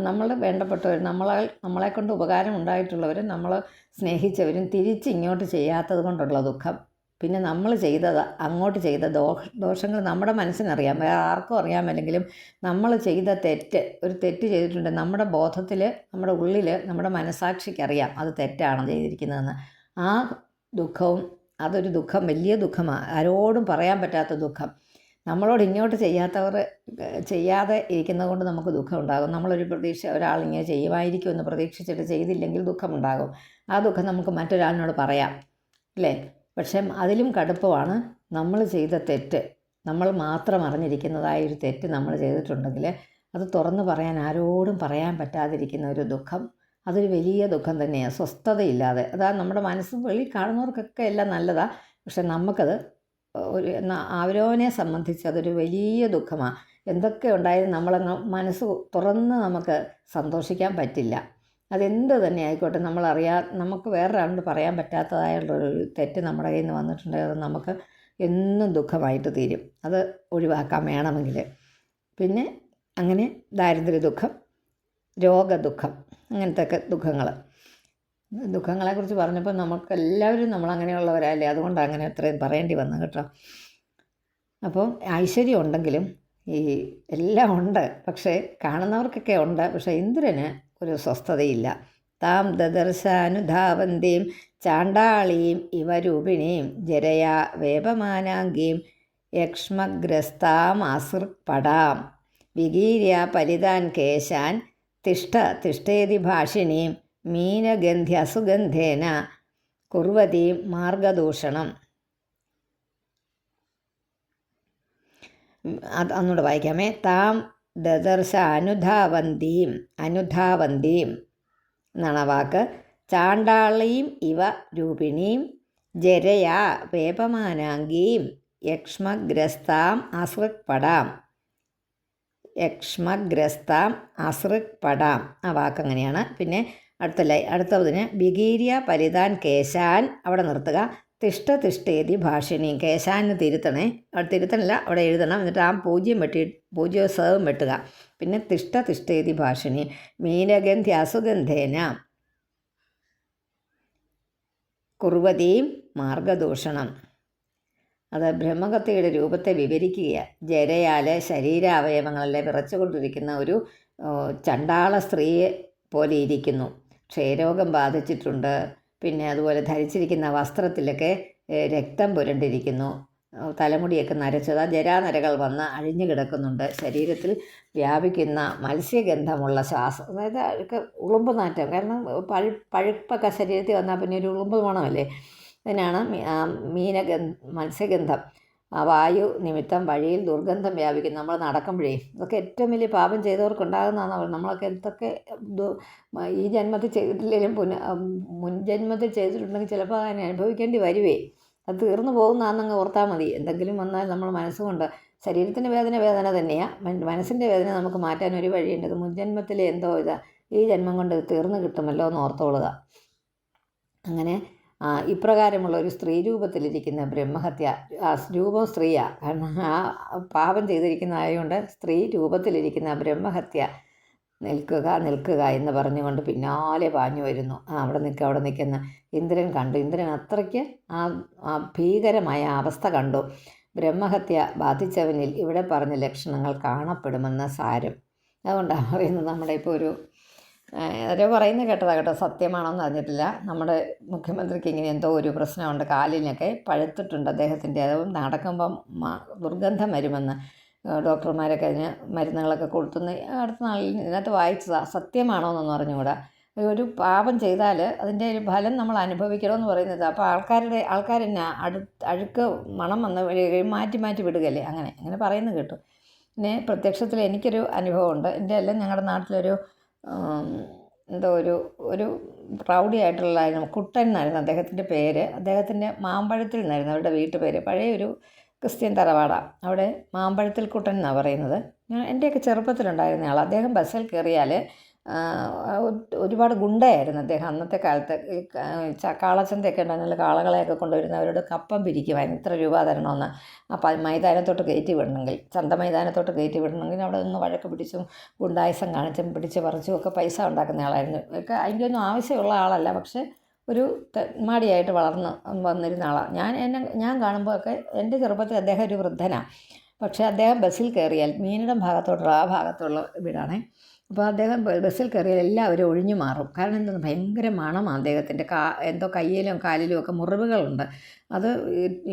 Speaker 1: നമ്മൾ വേണ്ടപ്പെട്ടവർ, നമ്മളെക്കൊണ്ട് ഉപകാരം ഉണ്ടായിട്ടുള്ളവർ, നമ്മൾ സ്നേഹിച്ചവരും തിരിച്ച് ഇങ്ങോട്ട് ചെയ്യാത്തത് കൊണ്ടുള്ള ദുഃഖം, പിന്നെ നമ്മൾ അങ്ങോട്ട് ചെയ്ത ദോഷങ്ങൾ നമ്മുടെ മനസ്സിനറിയാം, വേറെ ആർക്കും അറിയാമല്ലെങ്കിലും നമ്മൾ ചെയ്ത ഒരു തെറ്റ് ചെയ്തിട്ടുണ്ട്, നമ്മുടെ ബോധത്തിൽ, നമ്മുടെ ഉള്ളിൽ, നമ്മുടെ മനസാക്ഷിക്കറിയാം അത് തെറ്റാണ് ചെയ്തിരിക്കുന്നതെന്ന്. ആ ദുഃഖവും, അതൊരു ദുഃഖം, വലിയ ദുഃഖമാണ്, ആരോടും പറയാൻ പറ്റാത്ത ദുഃഖം. നമ്മളോട് ഇങ്ങോട്ട് ചെയ്യാതെ ഇരിക്കുന്നത് കൊണ്ട് നമുക്ക് ദുഃഖം ഉണ്ടാകും. നമ്മളൊരു ഒരാളിങ്ങനെ ചെയ്യുമായിരിക്കുമെന്ന് പ്രതീക്ഷിച്ചിട്ട് ചെയ്തില്ലെങ്കിൽ ദുഃഖമുണ്ടാകും. ആ ദുഃഖം നമുക്ക് മറ്റൊരാളിനോട് പറയാം, അല്ലേ? പക്ഷേ അതിലും കടുപ്പമാണ് നമ്മൾ ചെയ്ത തെറ്റ്, നമ്മൾ മാത്രം അറിഞ്ഞിരിക്കുന്നതായൊരു തെറ്റ് നമ്മൾ ചെയ്തിട്ടുണ്ടെങ്കിൽ അത് തുറന്നു പറയാൻ ആരോടും പറയാൻ പറ്റാതിരിക്കുന്ന ഒരു ദുഃഖം, അതൊരു വലിയ ദുഃഖം തന്നെയാണ്, സ്വസ്ഥതയില്ലാതെ. അതാ നമ്മുടെ മനസ്സ് വെളിയിൽ കാണുന്നവർക്കൊക്കെ എല്ലാം നല്ലതാണ്, പക്ഷെ നമുക്കത് അവരവനെ സംബന്ധിച്ച് അതൊരു വലിയ ദുഃഖമാണ്. എന്തൊക്കെ ഉണ്ടായാലും നമ്മളങ്ങ് മനസ്സ് തുറന്ന് നമുക്ക് സന്തോഷിക്കാൻ പറ്റില്ല. അതെന്ത് തന്നെ ആയിക്കോട്ടെ, നമുക്ക് വേറൊരാളോട് പറയാൻ പറ്റാത്തതായുള്ളൊരു തെറ്റ് നമ്മുടെ കയ്യിൽ നിന്ന് വന്നിട്ടുണ്ടെങ്കിൽ അത് നമുക്ക് എന്നും ദുഃഖമായിട്ട് തീരും. അത് ഒഴിവാക്കാൻ വേണമെങ്കിൽ. പിന്നെ അങ്ങനെ ദാരിദ്ര്യ ദുഃഖം, രോഗദുഃഖം, അങ്ങനത്തെ ഒക്കെ ദുഃഖങ്ങളെക്കുറിച്ച് പറഞ്ഞപ്പോൾ നമുക്കെല്ലാവരും നമ്മളങ്ങനെയുള്ളവരല്ലേ, അതുകൊണ്ട് അങ്ങനെ അത്രയും പറയേണ്ടി വന്നു കേട്ടോ. അപ്പോൾ ഐശ്വര്യം ഉണ്ടെങ്കിലും എല്ലാം ഉണ്ട്, പക്ഷേ കാണുന്നവർക്കൊക്കെ ഉണ്ട്, പക്ഷേ ഇന്ദ്രന് ഒരു സ്വസ്ഥതയില്ല. താം ദദർശാനുധാവന്തീം ചാണ്ടാളീം ഇവ രൂപിണീം ജരയാ വേപമാനാംഗീം യക്ഷ്മഗ്രസ്താമാസൃക്പടാം വിഗീര്യ പരിതാൻ കേശാൻ തിഷ്ഠ തിഷ്ഠേതി ഭാഷിണീം മീനഗന്ധ്യസുഗന്ധേന കുർവതീം മാർഗദൂഷണം. അതൊന്നുകൂടെ വായിക്കാമേ. താം ദദർശ അനുധാവന്തീം എന്നാണ് വാക്ക്. ചാണ്ടാളീം ഇവ രൂപിണീം ജരയാ വേപമാനാംഗീം യക്ഷ്മഗ്രസ്താം അസൃക്പടാം ആ വാക്കങ്ങനെയാണ്. പിന്നെ അടുത്തതിന് വിഗീര്യ പരിതാൻ കേശാൻ അവിടെ നിർത്തുക. തിഷ്ഠ തിഷ്ഠേതി ഭാഷിണി കേശാന് തിരുത്തണേ. അവിടെ തിരുത്തണില്ല, അവിടെ എഴുതണം. എന്നിട്ട് ആ പൂജ്യവും സേവും വെട്ടുക. പിന്നെ തിഷ്ഠ തിഷ്ഠേതി ഭാഷിണി മീനഗന്ധ്യസുഗന്ധേന കുർവതീം മാർഗദൂഷണം. അത് ബ്രഹ്മഹത്യയുടെ രൂപത്തെ വിവരിക്കുക. ജരയാൽ ശരീരാവയവങ്ങളെല്ലാം വിറച്ചുകൊണ്ടിരിക്കുന്ന ഒരു ചണ്ടാള സ്ത്രീയെ പോലെ ഇരിക്കുന്നു. ക്ഷയരോഗം ബാധിച്ചിട്ടുണ്ട്. പിന്നെ അതുപോലെ ധരിച്ചിരിക്കുന്ന വസ്ത്രത്തിലൊക്കെ രക്തം പുരണ്ടിരിക്കുന്നു. തലമുടിയൊക്കെ നരച്ചത്, ജരാനരകൾ വന്ന് അഴിഞ്ഞു കിടക്കുന്നുണ്ട്. ശരീരത്തിൽ വ്യാപിക്കുന്ന മത്സ്യഗന്ധമുള്ള ശ്വാസം, അതായത് ഉളുമ്പ് നാറ്റം. കാരണം പഴുപ്പൊക്കെ ശരീരത്തിൽ വന്നാൽ പിന്നെ ഒരു ഉളുമ്പ് മണമല്ലേ. അതിനാണ് മത്സ്യഗന്ധം. വായു നിമിത്തം വഴിയിൽ ദുർഗന്ധം വ്യാപിക്കും. നമ്മൾ നടക്കുമ്പോഴേ ഇതൊക്കെ ഏറ്റവും വലിയ പാപം ചെയ്തവർക്കുണ്ടാകുന്നതാണ്. നമ്മളൊക്കെ എന്തൊക്കെ ഈ ജന്മത്തിൽ ചെയ്തിട്ടില്ലെങ്കിലും മുൻജന്മത്തിൽ ചെയ്തിട്ടുണ്ടെങ്കിൽ ചിലപ്പോൾ അതിനെ അനുഭവിക്കേണ്ടി വരുവേ. അത് തീർന്നു പോകുന്നതാണെന്നങ്ങ് ഓർത്താൽ മതി. എന്തെങ്കിലും വന്നാൽ നമ്മൾ മനസ്സുകൊണ്ട്, ശരീരത്തിൻ്റെ വേദന തന്നെയാണ്, മനസ്സിൻ്റെ വേദന നമുക്ക് മാറ്റാൻ ഒരു വഴിയുണ്ട്. ഇത് മുൻജന്മത്തിലെ എന്തോ ഈ ജന്മം കൊണ്ട് തീർന്നു കിട്ടുമല്ലോ എന്ന് ഓർത്തോളുക. അങ്ങനെ ഇപ്രകാരമുള്ള ഒരു സ്ത്രീ രൂപത്തിലിരിക്കുന്ന ബ്രഹ്മഹത്യ, രൂപം സ്ത്രീയാണ്. കാരണം ആ പാപം ചെയ്തിരിക്കുന്നതായതുകൊണ്ട് സ്ത്രീ രൂപത്തിലിരിക്കുന്ന ബ്രഹ്മഹത്യ നിൽക്കുക എന്ന് പറഞ്ഞുകൊണ്ട് പിന്നാലെ പാഞ്ഞു വരുന്നു. അവിടെ നിൽക്കുന്ന ഇന്ദ്രൻ കണ്ടു. ഇന്ദ്രൻ അത്രയ്ക്ക് ആ ഭീകരമായ അവസ്ഥ കണ്ടു. ബ്രഹ്മഹത്യ ബാധിച്ചവനിൽ ഇവിടെ പറഞ്ഞ ലക്ഷണങ്ങൾ കാണപ്പെടുമെന്ന സാരം. അതുകൊണ്ടാണ് പറയുന്നത്. നമ്മുടെ ഇപ്പോൾ ആരോ പറയുന്നത് കേട്ടോ, സത്യമാണോന്ന് അറിഞ്ഞിട്ടില്ല. നമ്മുടെ മുഖ്യമന്ത്രിക്ക് ഇങ്ങനെ എന്തോ ഒരു പ്രശ്നമുണ്ട്, കാലിനൊക്കെ പഴുത്തിട്ടുണ്ട് അദ്ദേഹത്തിൻ്റെ. അതുകൊണ്ട് നടക്കുമ്പം ദുർഗന്ധം വരുമെന്ന് ഡോക്ടർമാരൊക്കെ അതിന് മരുന്നുകളൊക്കെ കൊടുത്തുനിന്ന് അടുത്ത നാളിൽ ഇതിനകത്ത് വായിച്ചതാണ്. സത്യമാണോയെന്നൊന്നും അറിഞ്ഞുകൂടാ. ഒരു പാപം ചെയ്താൽ അതിൻ്റെ ഒരു ഫലം നമ്മൾ അനുഭവിക്കണമെന്ന് പറയുന്നത്. അപ്പോൾ ആൾക്കാരെന്നെ അഴുക്ക് മണം വന്ന് മാറ്റി വിടുകയല്ലേ, അങ്ങനെ പറയുന്നത് കേട്ടു. പിന്നെ പ്രത്യക്ഷത്തിൽ എനിക്കൊരു അനുഭവമുണ്ട്. എൻ്റെ എല്ലാം ഞങ്ങളുടെ നാട്ടിലൊരു എന്തോ ഒരു പ്രൗഢിയായിട്ടുള്ള കുട്ടൻ എന്നായിരുന്നു അദ്ദേഹത്തിൻ്റെ പേര്. അദ്ദേഹത്തിൻ്റെ മാമ്പഴത്തിൽ നിന്നായിരുന്നു അവരുടെ വീട്ടുപേര്. പഴയ ഒരു ക്രിസ്ത്യൻ തറവാടാണ്. അവിടെ മാമ്പഴത്തിൽ കുട്ടൻ എന്നാണ് പറയുന്നത്. എൻ്റെയൊക്കെ ചെറുപ്പത്തിലുണ്ടായിരുന്ന ആൾ. അദ്ദേഹം ബസ്സിൽ കയറിയാൽ ഒരുപാട് ഗുണ്ടയായിരുന്നു അദ്ദേഹം. അന്നത്തെ കാലത്ത് കാളച്ചന്തയൊക്കെ ഉണ്ടായിരുന്ന കാളകളെയൊക്കെ കൊണ്ടുവരുന്നവരോട് കപ്പം പിരിക്കുമായിരുന്നു, ഇത്ര രൂപ തരണമെന്ന്. അപ്പം മൈതാനത്തോട്ട് കയറ്റി വിടണമെങ്കിൽ, ചന്ത മൈതാനത്തോട്ട് കയറ്റി വിടണമെങ്കിൽ അവിടെ നിന്ന് വഴക്ക് പിടിച്ചും ഗുണ്ടായുസം കാണിച്ചും പിടിച്ച് പറിച്ചും ഒക്കെ പൈസ ഉണ്ടാക്കുന്ന ആളായിരുന്നു. ഒക്കെ അതിൻ്റെ ഒന്നും ആവശ്യമുള്ള ആളല്ല, പക്ഷേ ഒരു തെമ്മാടിയായിട്ട് വളർന്ന് വന്നിരുന്ന ആളാണ്. ഞാൻ കാണുമ്പോഴൊക്കെ എൻ്റെ ചെറുപ്പത്തിൽ അദ്ദേഹം ഒരു വൃദ്ധനാണ്. പക്ഷേ അദ്ദേഹം ബസ്സിൽ കയറിയാൽ മീനിടം ആ ഭാഗത്തുള്ള വീടാണേ. അപ്പോൾ അദ്ദേഹം ബസ്സിൽ കയറിയാൽ എല്ലാവരും ഒഴിഞ്ഞു മാറും. കാരണം എന്താണ്, ഭയങ്കര മണമാണ് അദ്ദേഹത്തിൻ്റെ. എന്തോ കയ്യിലും കാലിലും ഒക്കെ മുറിവുകളുണ്ട്. അത്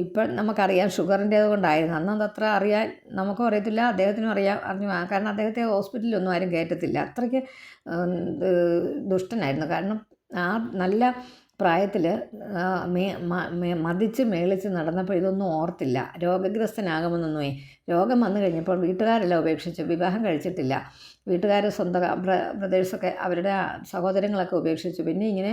Speaker 1: ഇപ്പം നമുക്കറിയാം ഷുഗറിൻ്റേത് കൊണ്ടായിരുന്നു. അന്നതത്ര അറിയാൻ നമുക്കും അറിയത്തില്ല, അദ്ദേഹത്തിനും അറിഞ്ഞു. കാരണം അദ്ദേഹത്തെ ഹോസ്പിറ്റലിലൊന്നും ആരും കയറ്റത്തില്ല. അത്രയ്ക്ക് ദുഷ്ടനായിരുന്നു. കാരണം ആ നല്ല പ്രായത്തിൽ മതിച്ച് മേളിച്ച് നടന്നപ്പോൾ ഇതൊന്നും ഓർത്തില്ല. രോഗഗ്രസ്തനാകുമെന്നൊന്നുമേ. രോഗം വന്നു കഴിഞ്ഞപ്പോൾ വീട്ടുകാരെല്ലാം ഉപേക്ഷിച്ചു. വിവാഹം കഴിച്ചിട്ടില്ല. വീട്ടുകാർ സ്വന്തം ബ്രദേഴ്സൊക്കെ അവരുടെ സഹോദരങ്ങളൊക്കെ ഉപേക്ഷിച്ചു. പിന്നെ ഇങ്ങനെ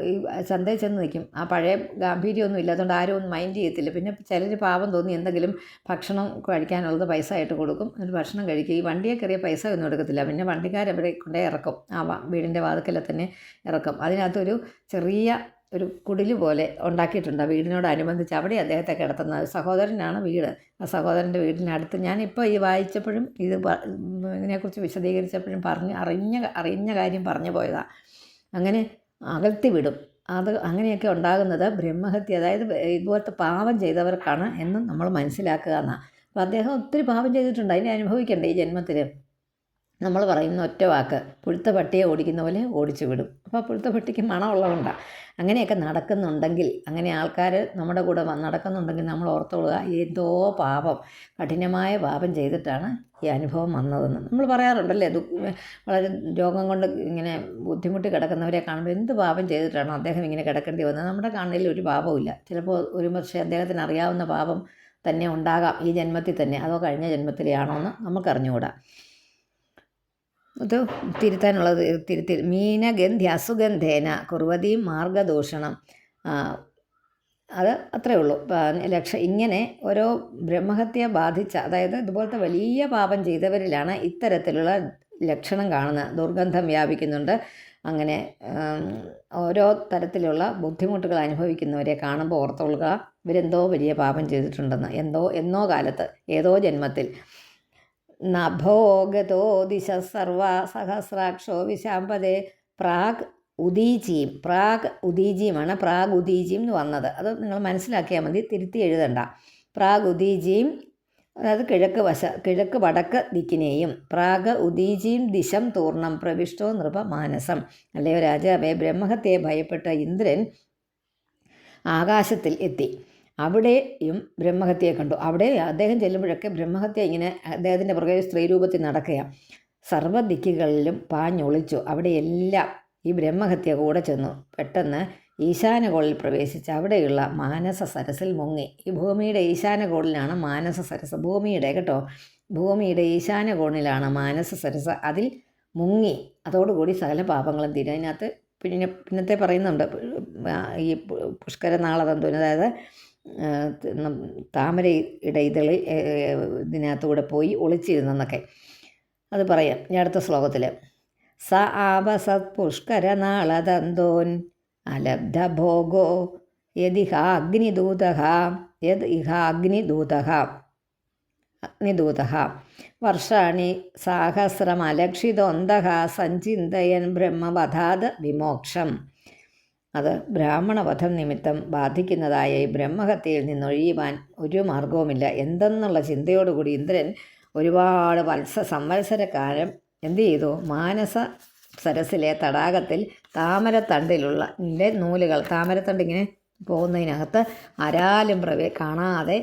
Speaker 1: ഈ ചന്തയിൽ ചെന്ന് നിൽക്കും. ആ പഴയ ഗാംഭീര്യമൊന്നും ഇല്ലാത്തതുകൊണ്ട് ആരും ഒന്നും മൈൻഡ് ചെയ്യത്തില്ല. പിന്നെ ചിലർ പാവം തോന്നി എന്തെങ്കിലും ഭക്ഷണം കഴിക്കാനുള്ളത് പൈസ ആയിട്ട് കൊടുക്കും. എന്നിട്ട് ഭക്ഷണം കഴിക്കും. ഈ വണ്ടിയെ കയറിയ പൈസ ഒന്നും എടുക്കത്തില്ല. പിന്നെ വണ്ടിക്കാരവിടെ കൊണ്ടേ ഇറക്കും. ആ വീടിൻ്റെ വാതിക്കലെ തന്നെ ഇറക്കും. അതിനകത്തൊരു ചെറിയ ഒരു കുടില് പോലെ ഉണ്ടാക്കിയിട്ടുണ്ട് വീടിനോടനുബന്ധിച്ച്. അവിടെ അദ്ദേഹത്തെ കിടത്തുന്നത്. സഹോദരനാണ് വീട്. ആ സഹോദരൻ്റെ വീടിനടുത്ത് ഞാനിപ്പോൾ ഈ വായിച്ചപ്പോഴും ഇതിനെക്കുറിച്ച് വിശദീകരിച്ചപ്പോഴും അറിഞ്ഞ കാര്യം പറഞ്ഞു പോയതാണ്. അങ്ങനെ അകൽത്തി വിടും. അത് അങ്ങനെയൊക്കെ ഉണ്ടാകുന്നത് ബ്രഹ്മഹത്യ, അതായത് ഇതുപോലത്തെ പാപം ചെയ്തവർക്കാണ് എന്ന് നമ്മൾ മനസ്സിലാക്കുക എന്നാണ്. അപ്പോൾ അദ്ദേഹം ഒത്തിരി പാപം ചെയ്തിട്ടുണ്ട്, അതിനെ അനുഭവിക്കണ്ടേ ഈ ജന്മത്തിൽ. നമ്മൾ പറയുന്ന ഒറ്റ വാക്ക് പുഴുത്ത പട്ടിയെ ഓടിക്കുന്ന പോലെ ഓടിച്ചു വിടും. അപ്പോൾ പുഴുത്ത പട്ടിക്ക് മണമുള്ളതുകൊണ്ടാണ്. അങ്ങനെയൊക്കെ നടക്കുന്നുണ്ടെങ്കിൽ, അങ്ങനെ ആൾക്കാർ നമ്മുടെ കൂടെ നടക്കുന്നുണ്ടെങ്കിൽ നമ്മൾ ഓർത്തോളുക, എന്തോ പാപം, കഠിനമായ പാപം ചെയ്തിട്ടാണ് ഈ അനുഭവം വന്നതെന്ന്. നമ്മൾ പറയാറുണ്ടല്ലേ, വളരെ രോഗം കൊണ്ട് ഇങ്ങനെ ബുദ്ധിമുട്ടി കിടക്കുന്നവരെ കാണുമ്പോൾ എന്ത് പാപം ചെയ്തിട്ടാണോ അദ്ദേഹം ഇങ്ങനെ കിടക്കേണ്ടി വന്നത്. നമ്മുടെ കണ്ണിൽ ഒരു പാപമില്ല. ചിലപ്പോൾ ഒരു പക്ഷേ അദ്ദേഹത്തിന് അറിയാവുന്ന പാപം തന്നെ ഉണ്ടാകാം ഈ ജന്മത്തിൽ തന്നെ, അതോ കഴിഞ്ഞ ജന്മത്തിലെയാണോ എന്ന് നമുക്കറിഞ്ഞുകൂടാ. അത് തിരുത്താനുള്ളത് തിരുത്തി. മീനഗന്ധ്യ അസുഗന്ധേന കുർവതീം മാർഗദൂഷണം. അത് അത്രയേ ഉള്ളൂ. ഇങ്ങനെ ഓരോ ബ്രഹ്മഹത്യ ബാധിച്ച, അതായത് ഇതുപോലത്തെ വലിയ പാപം ചെയ്തവരിലാണ് ഇത്തരത്തിലുള്ള ലക്ഷണം കാണുന്നത്. ദുർഗന്ധം വ്യാപിക്കുന്നുണ്ട്. അങ്ങനെ ഓരോ തരത്തിലുള്ള ബുദ്ധിമുട്ടുകൾ അനുഭവിക്കുന്നവരെ കാണുമ്പോൾ ഓർത്തുകൊള്ളുക, ഇവരെന്തോ വലിയ പാപം ചെയ്തിട്ടുണ്ടെന്ന്. എന്നോ കാലത്ത്, ഏതോ ജന്മത്തിൽ. നഭോഗതോ ദിശ സർവ സഹസ്രാക്ഷോ വിശാംപതേ പ്രാഗ് ഉദീചിയും. പ്രാഗ് ഉദീചിയും എന്ന് വന്നത്. അത് നിങ്ങൾ മനസ്സിലാക്കിയാൽ മതി, തിരുത്തി എഴുതണ്ട. പ്രാഗ് ഉദീചിയും, അതായത് കിഴക്ക് വടക്ക് ദിക്കിനെയും. പ്രാഗ് ഉദീചിയും ദിശം തൂർണം പ്രവിഷ്ടോ നൃപ മാനസം. അല്ലയോ രാജാവേ, ബ്രഹ്മഹത്യയെ ഭയപ്പെട്ട ഇന്ദ്രൻ ആകാശത്തിൽ എത്തി. അവിടെയും ബ്രഹ്മഹത്യയെ കണ്ടു. അവിടെ അദ്ദേഹം ചെല്ലുമ്പോഴൊക്കെ ബ്രഹ്മഹത്യ ഇങ്ങനെ അദ്ദേഹത്തിൻ്റെ പുറകെ സ്ത്രീരൂപത്തിൽ നടക്കുകയാണ്. സർവ്വദിക്കുകളിലും പാഞ്ഞൊളിച്ചു. അവിടെയെല്ലാം ഈ ബ്രഹ്മഹത്യ കൂടെ ചെന്നു. പെട്ടെന്ന് ഈശാനകോളിൽ പ്രവേശിച്ച് അവിടെയുള്ള മാനസ സരസിൽ മുങ്ങി. ഈ ഭൂമിയുടെ ഈശാനകോണിലാണ് മാനസ സരസ്. ഭൂമിയുടെ ഈശാനകോണിലാണ് മാനസ സരസ്. അതിൽ മുങ്ങി. അതോടുകൂടി സകല പാപങ്ങളും തീരും. അതിനകത്ത് പിന്നത്തെ പറയുന്നുണ്ട്, ഈ പുഷ്കരനാളതന്തുവിന്, അതായത് താമരയുടെ ഇതളിൽ ഇതിനകത്തൂടെ പോയി ഒളിച്ചിരുന്നെന്നൊക്കെ അത് പറയാം. ഇനി അടുത്ത ശ്ലോകത്തിൽ സ ആവസത് പുഷ്കരനാളതന്തോൻ അലബ്ധഭോഗോ യദിഹാഗ്നിദൂതഃ വർഷാണി സാഹസ്രമലക്ഷിതോന്തഃ സഞ്ചിന്തയൻ ബ്രഹ്മവധാത് വിമോക്ഷം. അത് ബ്രാഹ്മണവധം നിമിത്തം ബാധിക്കുന്നതായ ഈ ബ്രഹ്മഹത്യയിൽ നിന്നൊഴിയുവാൻ ഒരു മാർഗവുമില്ല എന്തെന്നുള്ള ചിന്തയോടുകൂടി ഇന്ദ്രൻ ഒരുപാട് സംവത്സരക്കാലം എന്തു ചെയ്തു? മാനസ സരസിലെ തടാകത്തിൽ താമരത്തണ്ടിലുള്ള നൂലുകൾ, താമരത്തണ്ട് ഇങ്ങനെ പോകുന്നതിനകത്ത് ആരാലും കാണാതെ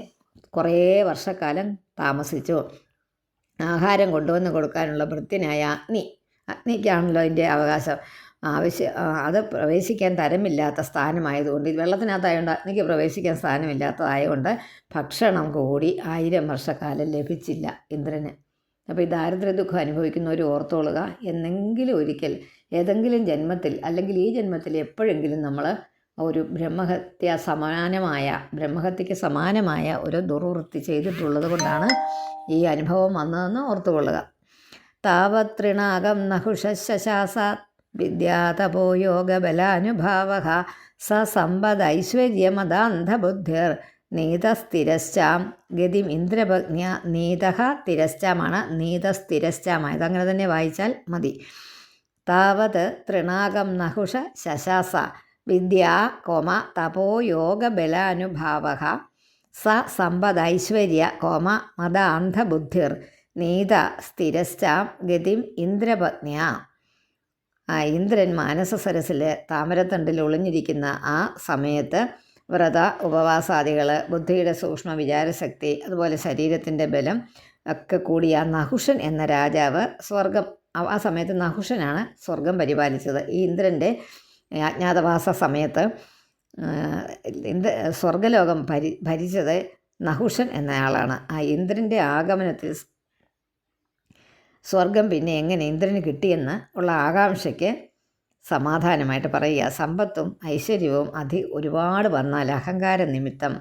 Speaker 1: കുറേ വർഷക്കാലം താമസിച്ചു. ആഹാരം കൊണ്ടുവന്ന് കൊടുക്കാനുള്ള ഭൃത്യനായ അഗ്നിക്കാണല്ലോ അതിൻ്റെ അവകാശം. അത് പ്രവേശിക്കാൻ തരമില്ലാത്ത സ്ഥാനമായതുകൊണ്ട്, ഇത് വെള്ളത്തിനകത്തായതുകൊണ്ട് അഗ്നിക്ക് പ്രവേശിക്കാൻ സ്ഥാനമില്ലാത്തതായതുകൊണ്ട് ഭക്ഷണം കൂടി 1000 വർഷക്കാലം ലഭിച്ചില്ല ഇന്ദ്രന്. അപ്പോൾ ഈ ദാരിദ്ര്യ ദുഃഖം അനുഭവിക്കുന്നവർ ഓർത്തോളുക, എന്നെങ്കിലും ഒരിക്കൽ ഏതെങ്കിലും ജന്മത്തിൽ, അല്ലെങ്കിൽ ഈ ജന്മത്തിൽ എപ്പോഴെങ്കിലും നമ്മൾ ഒരു ബ്രഹ്മഹത്യക്ക് സമാനമായ ഒരു ദുർവൃത്തി ചെയ്തിട്ടുള്ളത് കൊണ്ടാണ് ഈ അനുഭവം വന്നതെന്ന് ഓർത്തുകൊള്ളുക. താവത്രിണാകം നഹുഷശാസാത് വിദ്യാതപോ യോഗബലാനുഭാവഃ സ സമ്പദൈശ്വര്യമദാന്ധബുദ്ധിർ നീതസ്ഥിരശ്ചാം ഗതിം ഇന്ദ്രപജ്ഞ. നീതഃ തിരശ്ചാമാണ്, നീതസ്ഥിരശ്ചാമായത് അങ്ങനെ തന്നെ വായിച്ചാൽ മതി. താവത് തൃണാകം നഹുഷ ശശാസ വിദ്യാ തപോ യോഗബലാനുഭാവഃ സ സമ്പദൈശ്വര്യ മദാന്ധബുദ്ധിർ നീത സ്ഥിരശ്ചാം ഗതിം ഇന്ദ്രപജ്ഞ. ഇന്ദ്രൻ മാനസ സരസിൽ താമരത്തണ്ടിൽ ഒളിഞ്ഞിരിക്കുന്ന ആ സമയത്ത് വ്രത ഉപവാസാദികൾ, ബുദ്ധിയുടെ സൂക്ഷ്മ വിചാരശക്തി, അതുപോലെ ശരീരത്തിൻ്റെ ബലം ഒക്കെ കൂടിയ നഹുഷൻ എന്ന രാജാവ് ആ സമയത്ത് നഹുഷനാണ് സ്വർഗം പരിപാലിച്ചത്. ഈ ഇന്ദ്രൻ്റെ അജ്ഞാതവാസ സമയത്ത് സ്വർഗലോകം ഭരിച്ചത് നഹുഷൻ എന്നയാളാണ്. ആ ഇന്ദ്രൻ്റെ ആഗമനത്തിൽ സ്വർഗം പിന്നെ എങ്ങനെ ഇന്ദ്രന് കിട്ടിയെന്ന് ഉള്ള ആകാംക്ഷയ്ക്ക് സമാധാനമായിട്ട് പറയുക. സമ്പത്തും ഐശ്വര്യവും ഒരുപാട് വന്നാൽ അഹങ്കാര നിമിത്തം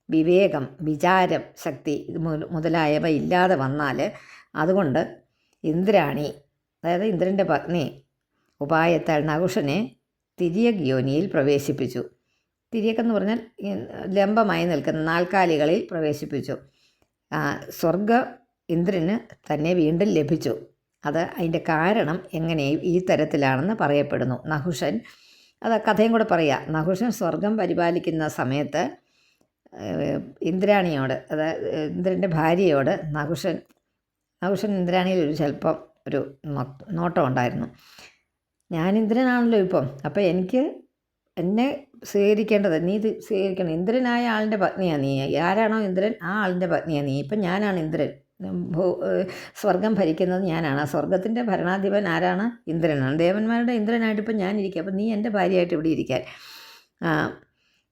Speaker 1: വിവേകം, വിചാരം, ശക്തി മുതലായവ ഇല്ലാതെ വന്നാൽ, അതുകൊണ്ട് ഇന്ദ്രാണി, അതായത് ഇന്ദ്രൻ്റെ പത്നി ഉപായത്താൽ നഹുഷനെ തിര്യക് യോനിയിൽ പ്രവേശിപ്പിച്ചു. തിര്യക്കെന്ന് പറഞ്ഞാൽ ലംബമായി നിൽക്കുന്ന നാൽക്കാലികളിൽ പ്രവേശിപ്പിച്ചു. സ്വർഗ ഇന്ദ്രന് തന്നെ വീണ്ടും ലഭിച്ചു. അതിൻ്റെ കാരണം എങ്ങനെ ഈ തരത്തിലാണെന്ന് പറയപ്പെടുന്നു. നഹുഷൻ, കഥയും കൂടെ പറയാം. നഹുഷൻ സ്വർഗം പരിപാലിക്കുന്ന സമയത്ത് ഇന്ദ്രാണിയോട്, അതായത് ഇന്ദ്രൻ്റെ ഭാര്യയോട് നഹുഷൻ ഇന്ദ്രാണിയിൽ ഒരു സ്വല്പം ഒരു നോട്ടം ഉണ്ടായിരുന്നു. ഞാൻ ഇന്ദ്രനാണല്ലോ ഇപ്പം, അപ്പോൾ എന്നെ സ്വീകരിക്കേണ്ടത്, നീ ഇത് സ്വീകരിക്കണം. ഇന്ദ്രനായ ആളിൻ്റെ പത്നിയാണ് നീ. ആരാണോ ഇന്ദ്രൻ ആ ആളിൻ്റെ പത്നിയാണ് നീ. ഇപ്പം ഞാനാണ് ഇന്ദ്രൻ, സ്വർഗം ഭരിക്കുന്നത് ഞാനാണ്. ആ സ്വർഗത്തിൻ്റെ ഭരണാധിപൻ ആരാണ്? ഇന്ദ്രനാണ്. ദേവന്മാരുടെ ഇന്ദ്രനായിട്ട് ഇപ്പം ഞാനിരിക്കുക, അപ്പം നീ എൻ്റെ ഭാര്യയായിട്ട് ഇവിടെ ഇരിക്കാൻ.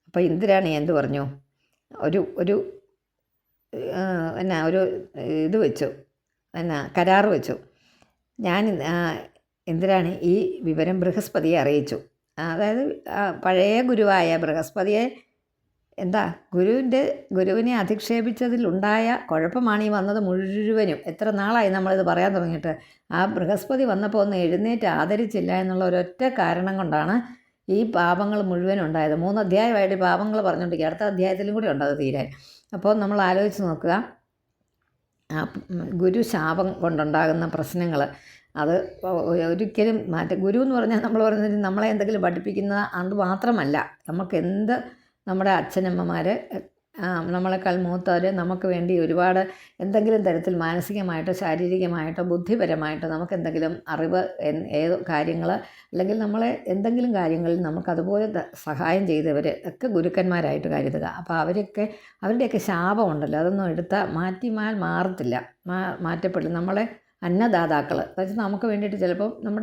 Speaker 1: അപ്പോൾ ഇന്ദ്രാണി എന്ത് പറഞ്ഞു? ഒരു ഒരു ഇത് വെച്ചു, കരാറ് വെച്ചു. ഞാൻ ഇന്ദ്രാണി ഈ വിവരം ബൃഹസ്പതിയെ അറിയിച്ചു. അതായത് പഴയ ഗുരുവായ ബൃഹസ്പതിയെ ഗുരുവിനെ അധിക്ഷേപിച്ചതിലുണ്ടായ കുഴപ്പമാണ് ഈ വന്നത് മുഴുവനും. എത്ര നാളായി നമ്മളിത് പറയാൻ തുടങ്ങിയിട്ട്. ആ ബൃഹസ്പതി വന്നപ്പോൾ ഒന്ന് എഴുന്നേറ്റ് ആദരിച്ചില്ല എന്നുള്ള ഒരൊറ്റ കാരണം കൊണ്ടാണ് ഈ പാപങ്ങൾ മുഴുവനും ഉണ്ടായത്. 3 അധ്യായമായിട്ട് പാപങ്ങൾ പറഞ്ഞുകൊണ്ടിരിക്കുക. അടുത്ത അധ്യായത്തിലും കൂടി ഉണ്ട് അത് തീരാൻ. അപ്പോൾ നമ്മൾ ആലോചിച്ച് നോക്കുക, ഗുരു ശാപം കൊണ്ടുണ്ടാകുന്ന പ്രശ്നങ്ങൾ അത് ഒരിക്കലും ഗുരു എന്ന് പറഞ്ഞാൽ നമ്മൾ പറയുന്നത് നമ്മളെ എന്തെങ്കിലും പഠിപ്പിക്കുന്ന അത് മാത്രമല്ല. നമുക്ക് നമ്മുടെ അച്ഛനമ്മമാർ, നമ്മളെക്കാൾ മൂത്തവർ നമുക്ക് വേണ്ടി ഒരുപാട് എന്തെങ്കിലും തരത്തിൽ മാനസികമായിട്ടോ ശാരീരികമായിട്ടോ ബുദ്ധിപരമായിട്ടോ നമുക്ക് എന്തെങ്കിലും അറിവ്, ഏത് കാര്യങ്ങൾ, അല്ലെങ്കിൽ നമ്മളെ എന്തെങ്കിലും കാര്യങ്ങളിൽ നമുക്കതുപോലെ സഹായം ചെയ്തവർ ഒക്കെ ഗുരുക്കന്മാരായിട്ട് കരുതുക. അപ്പോൾ അവരുടെയൊക്കെ ശാപമുണ്ടല്ലോ, അതൊന്നും മാറത്തില്ല, മാറ്റപ്പെടില്ല. നമ്മളെ അന്നദാതാക്കൾ, അതായത് നമുക്ക് വേണ്ടിയിട്ട് ചിലപ്പോൾ നമ്മൾ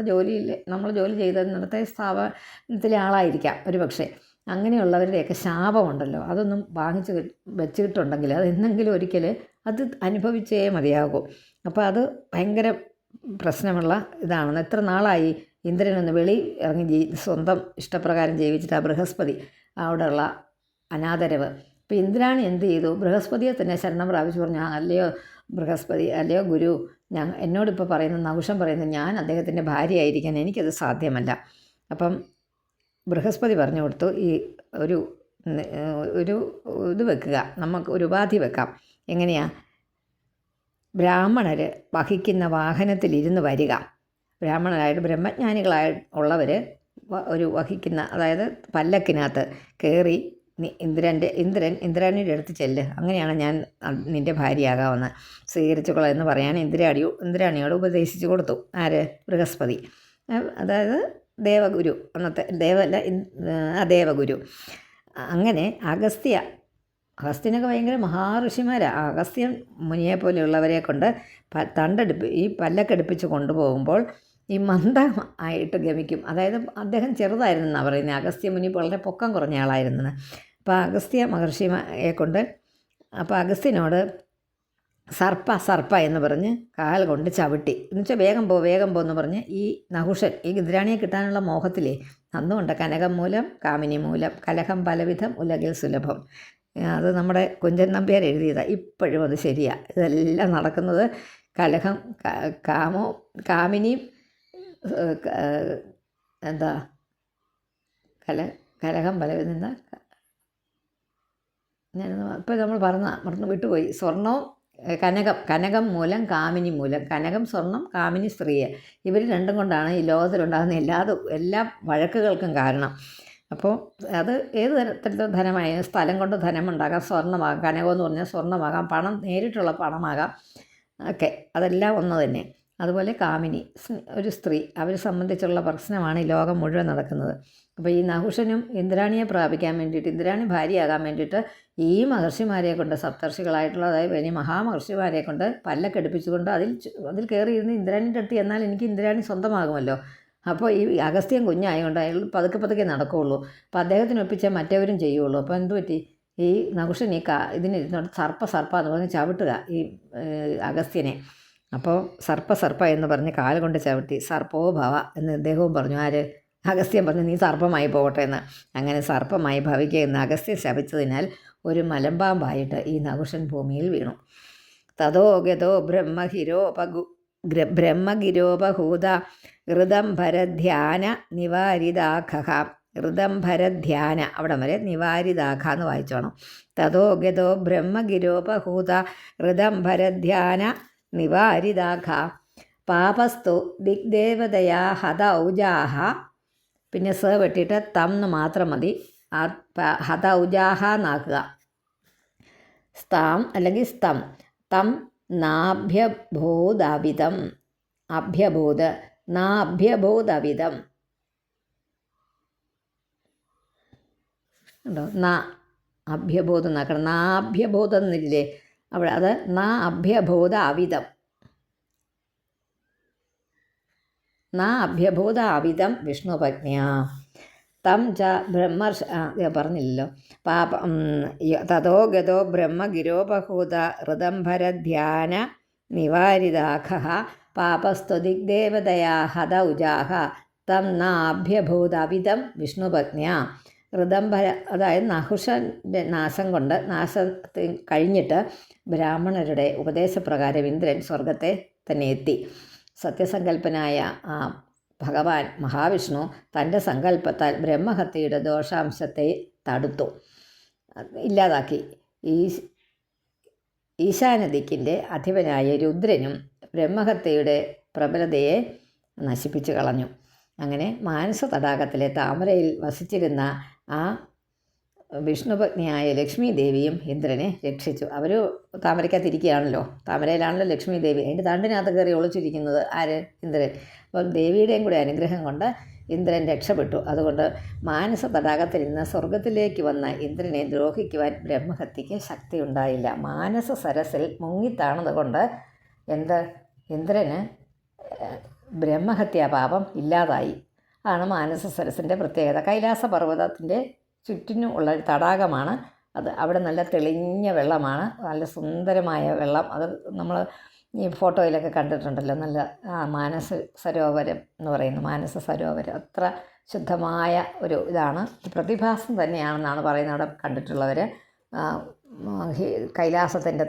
Speaker 1: ജോലി ചെയ്തിടത്തെ സ്ഥാപനത്തിലെ ആളായിരിക്കാം ഒരു പക്ഷേ. അങ്ങനെയുള്ളവരുടെയൊക്കെ ശാപമുണ്ടല്ലോ, അതൊന്നും വെച്ചിട്ടുണ്ടെങ്കിൽ അത് എന്നെങ്കിലും ഒരിക്കൽ അത് അനുഭവിച്ചേ മതിയാകൂ. അപ്പോൾ അത് ഭയങ്കര പ്രശ്നമുള്ള ഇതാണെന്ന്. എത്ര നാളായി ഇന്ദ്രനൊന്ന് ഇറങ്ങി സ്വന്തം ഇഷ്ടപ്രകാരം ജീവിച്ചിട്ട് ആ ബൃഹസ്പതി അവിടെയുള്ള അനാദരവ്. അപ്പോൾ ഇന്ദ്രാണി എന്ത് ചെയ്തു? ബൃഹസ്പതിയെ തന്നെ ശരണം പ്രാപിച്ചു പറഞ്ഞു, അല്ലയോ ബൃഹസ്പതി, അല്ലയോ ഗുരു, എന്നോടിപ്പോൾ നഹുഷൻ പറയുന്നത് ഞാൻ അദ്ദേഹത്തിൻ്റെ ഭാര്യയായിരിക്കാൻ എനിക്കത് സാധ്യമല്ല. അപ്പം ബൃഹസ്പതി പറഞ്ഞു കൊടുത്തു, ഈ ഒരു ഇത് വെക്കുക, നമുക്ക് ഒരു ഉപാധി വെക്കാം. എങ്ങനെയാ? ബ്രാഹ്മണർ വഹിക്കുന്ന വാഹനത്തിലിരുന്ന് വരിക. ബ്രാഹ്മണരായിട്ട് ബ്രഹ്മജ്ഞാനികളായുള്ളവർ ഒരു വഹിക്കുന്ന, അതായത് പല്ലക്കിനകത്ത് കയറി ഇന്ദ്രാണിയുടെ അടുത്ത് ചെല്ല്, അങ്ങനെയാണ് ഞാൻ നിൻ്റെ ഭാര്യയാകാമെന്ന് സ്വീകരിച്ചുകൊള്ളാം എന്ന് പറയാൻ ഇന്ദ്രാണിയോട് ഉപദേശിച്ചു കൊടുത്തു. ആര്? ബൃഹസ്പതി. അതായത് ദേവഗുരു, അന്നത്തെ ദേവഗുരു. അങ്ങനെ അഗസ്ത്യനൊക്കെ ഭയങ്കര മഹാഋഷിമാരാണ്. അഗസ്ത്യൻ മുനിയെ പോലെയുള്ളവരെ കൊണ്ട് ഈ പല്ലക്കെടുപ്പിച്ച് കൊണ്ടുപോകുമ്പോൾ ഈ മന്ദമായിട്ട് ഗമിക്കും. അതായത് അദ്ദേഹം ചെറുതായിരുന്നെന്നാണ് പറയുന്നത്. അഗസ്ത്യ മുനി വളരെ പൊക്കം കുറഞ്ഞ ആളായിരുന്നെന്ന്. അപ്പോൾ അഗസ്ത്യ മഹർഷിയെ കൊണ്ട്, അപ്പോൾ അഗസ്ത്യനോട് സർപ്പ എന്ന് പറഞ്ഞ് കാൽ കൊണ്ട് ചവിട്ടി, എന്നുവെച്ചാൽ വേഗം പോ എന്ന് പറഞ്ഞ് ഈ നഹുഷൻ, ഈ ഇന്ദ്രാണിയെ കിട്ടാനുള്ള മോഹത്തിലേ അന്നുകൊണ്ട് കനകം മൂലം കാമിനി മൂലം കലഹം പലവിധം ഉലകിൽ സുലഭം. അത് നമ്മുടെ കുഞ്ചൻ നമ്പ്യാർ എഴുതിയതാണ്. ഇപ്പോഴും അത് ശരിയാണ്. ഇതെല്ലാം നടക്കുന്നത് കലഹം, കാമിനിയും കലഹം പലവിധം ഇപ്പോൾ നമ്മൾ മറന്നു വിട്ടുപോയി. സ്വർണവും കനകം മൂലം കാമിനി മൂലം, കനകം സ്വർണം, കാമിനി സ്ത്രീയെ, ഇവർ രണ്ടും കൊണ്ടാണ് ഈ ലോകത്തിലുണ്ടാകുന്ന എല്ലാ വഴക്കുകൾക്കും കാരണം. അപ്പോൾ അത് ഏത് തരത്തിലുള്ള ധനമായാലും, സ്ഥലം കൊണ്ട് ധനമുണ്ടാകാം, സ്വർണ്ണമാകാം, കനകമെന്ന് പറഞ്ഞാൽ സ്വർണ്ണമാകാം, പണം നേരിട്ടുള്ള പണമാകാം, ഒക്കെ അതെല്ലാം ഒന്ന് തന്നെ. അതുപോലെ കാമിനി ഒരു സ്ത്രീ, അവരെ സംബന്ധിച്ചുള്ള പ്രശ്നമാണ് ഈ ലോകം മുഴുവൻ നടക്കുന്നത്. അപ്പോൾ ഈ നഹുഷനും ഇന്ദ്രാണിയെ പ്രാപിക്കാൻ വേണ്ടിയിട്ട്, ഇന്ദ്രാണി ഭാര്യയാകാൻ വേണ്ടിയിട്ട് ഈ മഹർഷിമാരെ കൊണ്ട്, സപ്തർഷികളായിട്ടുള്ള, അതായത് വലിയ മഹാമഹർഷിമാരെ കൊണ്ട് പല്ലക്കെടുപ്പിച്ചുകൊണ്ട് അതിൽ കയറിയിരുന്ന് ഇന്ദ്രാണിൻ്റെ അടുത്ത് എന്നാൽ എനിക്ക് ഇന്ദ്രാണി സ്വന്തമാകുമല്ലോ. അപ്പോൾ ഈ അഗസ്ത്യൻ കുഞ്ഞായതുകൊണ്ട് അയാൾ പതുക്കെ നടക്കുകയുള്ളൂ. അപ്പോൾ അദ്ദേഹത്തിന് ഒപ്പിച്ചാൽ മറ്റവരും ചെയ്യുള്ളൂ. അപ്പോൾ എന്ത് പറ്റി? ഈ നഹുഷൻ ഇതിനിരുന്നോട്ട് സർപ്പ എന്ന് പറഞ്ഞ് ചവിട്ടുക ഈ അഗസ്ത്യനെ. അപ്പോൾ സർപ്പ എന്ന് പറഞ്ഞ് കാൽ കൊണ്ട് ചവിട്ടി. സർപ്പോ ഭവ എന്ന് അദ്ദേഹവും പറഞ്ഞു. ആര്? അഗസ്ത്യൻ പറഞ്ഞു, നീ സർപ്പമായി പോകട്ടെ എന്ന്. അങ്ങനെ സർപ്പമായി ഭവിക്കുക എന്ന് അഗസ്ത്യൻ ശപിച്ചതിനാൽ ഒരു മലമ്പാമ്പായിട്ട് ഈ നഹുഷൻ ഭൂമിയിൽ വീണു. തതോ ഗതോ ബ്രഹ്മഗിരോപഹൂത ഋതംഭരധ്യാന നിവാരിതാഖ. ഋതംഭരധ്യാന അവിടം വരെ നിവാരിതാഖ എന്ന് വായിച്ചോണം. തതോ ഗതോ ബ്രഹ്മഗിരോപഹൂത ഋതംഭരധ്യാന നിവാരിതാഖ. പാപസ്തു ദിഗ്ദേവതയാ ഹത ഔജാഹ. പിന്നെ സ വെട്ടിയിട്ട് തം എന്ന് മാത്രം മതി. ഹത ഔജാഹ എന്നാക്കുക. സ്താം അല്ലെങ്കിൽ സ്തം. തം നാഭ്യഭൂതാവിതം. അഭ്യഭൂത് നാഭ്യഭൂതവിധം ഉണ്ടോ, അഭ്യബോധം എന്നാക്കണം. നാഭ്യബോധം എന്നില്ലേ അവിടെ, അത് അഭ്യബോധ അവിധം, അഭ്യബോധ അവിധം വിഷ്ണുപജ്ഞ തം ച പറഞ്ഞില്ലല്ലോ. തതോ ഗതോ ബ്രഹ്മഗിരോപഹൂത ഋതംഭരധ്യാന നിവാരിതാഖ പാപസ്തുദിഗ്ദേവതയാ ഹത ഉജാഹ തം നാഭ്യഭൂത അവിധം വിഷ്ണുപജ്ഞ. ഋതംഭര, അതായത് നഹുഷൻ്റെ നാശം കഴിഞ്ഞിട്ട് ബ്രാഹ്മണരുടെ ഉപദേശപ്രകാരം ഇന്ദ്രൻ സ്വർഗത്തെ തന്നെ എത്തി. സത്യസങ്കല്പനായ ആ ഭഗവാൻ മഹാവിഷ്ണു തൻ്റെ സങ്കല്പത്താൽ ബ്രഹ്മഹത്യയുടെ ദോഷാംശത്തെ തടുത്തു, ഇല്ലാതാക്കി. ഈശാനദിക്കിൻ്റെ അധിപനായ രുദ്രനും ബ്രഹ്മഹത്യയുടെ പ്രബലതയെ നശിപ്പിച്ചു കളഞ്ഞു. അങ്ങനെ മാനസ തടാകത്തിലെ താമരയിൽ വസിച്ചിരുന്ന ആ വിഷ്ണുപത്നിയായ ലക്ഷ്മി ദേവിയും ഇന്ദ്രനെ രക്ഷിച്ചു. അവർ താമരയ്ക്കകത്തിരിക്കുകയാണല്ലോ, താമരയിലാണല്ലോ ലക്ഷ്മി ദേവി, അതിൻ്റെ തണ്ടിനകത്ത് കയറി ഒളിച്ചിരിക്കുന്നത് ആര്? ഇന്ദ്രൻ. അപ്പം ദേവിയുടെയും കൂടെ അനുഗ്രഹം കൊണ്ട് ഇന്ദ്രൻ രക്ഷപ്പെട്ടു. അതുകൊണ്ട് മാനസ തടാകത്തിൽ നിന്ന് സ്വർഗത്തിലേക്ക് വന്ന ഇന്ദ്രനെ ദ്രോഹിക്കുവാൻ ബ്രഹ്മഹത്യയ്ക്ക് ശക്തി ഉണ്ടായില്ല. മാനസ സരസിൽ മുങ്ങിത്താണത് കൊണ്ട് ഇന്ദ്രന് ബ്രഹ്മഹത്യാപാപം ഇല്ലാതായി. ആണ് മാനസ സരസിൻ്റെ പ്രത്യേകത. കൈലാസ പർവ്വതത്തിൻ്റെ ചുറ്റിനും ഉള്ള ഒരു തടാകമാണ് അത്. അവിടെ നല്ല തെളിഞ്ഞ വെള്ളമാണ്, നല്ല സുന്ദരമായ വെള്ളം. അത് നമ്മൾ ഈ ഫോട്ടോയിലൊക്കെ കണ്ടിട്ടുണ്ടല്ലോ. നല്ല മാനസ സരോവരം എന്ന് പറയുന്നത്, മാനസ സരോവരം അത്ര ശുദ്ധമായ ഒരു ഇതാണ്, പ്രതിഭാസം തന്നെയാണെന്നാണ് പറയുന്നത് അവിടെ കണ്ടിട്ടുള്ളവർ. കൈലാസത്തിൻ്റെ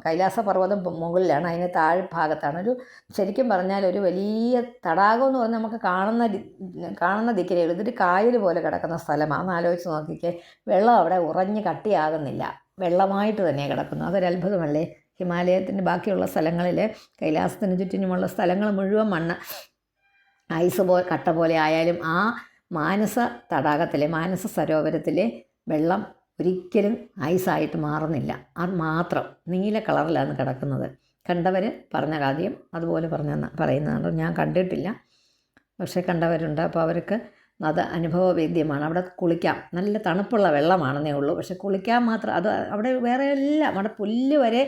Speaker 1: കൈലാസ പർവ്വതം മുകളിലാണ്, അതിന് താഴ്ഭാഗത്താണ് ഒരു, ശരിക്കും പറഞ്ഞാൽ ഒരു വലിയ തടാകം എന്ന് പറഞ്ഞാൽ നമുക്ക് കാണുന്ന ദിക്കിലേ ഉള്ളൂ. ഇതൊരു കായൽ പോലെ കിടക്കുന്ന സ്ഥലമാണ്. ഒന്ന് ആലോചിച്ച് നോക്കിക്കേ, വെള്ളം അവിടെ ഉറഞ്ഞ് കട്ടിയാകുന്നില്ല, വെള്ളമായിട്ട് തന്നെ കിടക്കുന്നു. അതൊരു അത്ഭുതമല്ലേ? ഹിമാലയത്തിൻ്റെ ബാക്കിയുള്ള സ്ഥലങ്ങളിൽ, കൈലാസത്തിന് ചുറ്റിനുമുള്ള സ്ഥലങ്ങൾ മുഴുവൻ മണ്ണ് ഐസ് കട്ട പോലെ ആയാലും ആ മാനസ തടാകത്തിലെ, മാനസ സരോവരത്തിലെ വെള്ളം ഒരിക്കലും ഐസായിട്ട് മാറുന്നില്ല. അത് മാത്രം നീല കളറിലാണ് കിടക്കുന്നത്. കണ്ടവർ പറഞ്ഞ കാര്യം അതുപോലെ പറയുന്നതാണ്. ഞാൻ കണ്ടിട്ടില്ല, പക്ഷേ കണ്ടവരുണ്ട്. അപ്പോൾ അവർക്ക് അത് അനുഭവവേദ്യമാണ്. അവിടെ കുളിക്കാം, നല്ല തണുപ്പുള്ള വെള്ളമാണെന്നേ ഉള്ളൂ, പക്ഷെ കുളിക്കാൻ മാത്രം അത് അവിടെ വേറെ എല്ലാം, അവിടെ പുല്ല് വരെ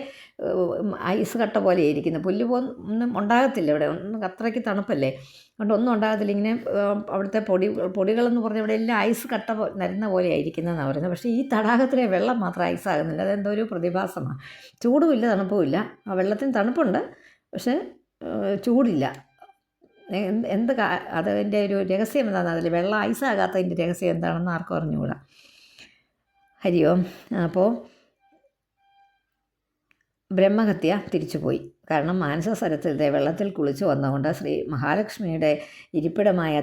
Speaker 1: ഐസ് കട്ട പോലെ ഇരിക്കുന്നത്. പുല്ല് ഒന്നും ഉണ്ടാകത്തില്ല ഇവിടെ, ഒന്നും അത്രയ്ക്ക് തണുപ്പല്ലേ, അതുകൊണ്ട് ഒന്നും ഉണ്ടാകത്തില്ല. ഇങ്ങനെ അവിടുത്തെ പൊടികളെന്ന് പറഞ്ഞാൽ ഇവിടെ എല്ലാം ഐസ് കട്ട നരുന്ന പോലെ ആയിരിക്കുന്നതെന്നാണ് പറയുന്നത്. പക്ഷേ ഈ തടാകത്തിലെ വെള്ളം മാത്രം ഐസാകുന്നില്ല. അതെന്തോ ഒരു പ്രതിഭാസമാണ്. ചൂടുമില്ല തണുപ്പുമില്ല. ആ വെള്ളത്തിന് തണുപ്പുണ്ട്, പക്ഷേ ചൂടില്ല. അതിൻ്റെ ഒരു രഹസ്യം എന്താണെന്ന് അതിൽ വെള്ളം ഐസാകാത്തതിൻ്റെ രഹസ്യം എന്താണെന്ന് ആർക്കും അറിഞ്ഞുകൂടാ. ഹരി ഓം. അപ്പോൾ ബ്രഹ്മഹത്യ തിരിച്ചുപോയി. കാരണം മാനസ സരത്തിലെ വെള്ളത്തിൽ കുളിച്ചു വന്നുകൊണ്ട് ശ്രീ മഹാലക്ഷ്മിയുടെ ഇരിപ്പിടമായ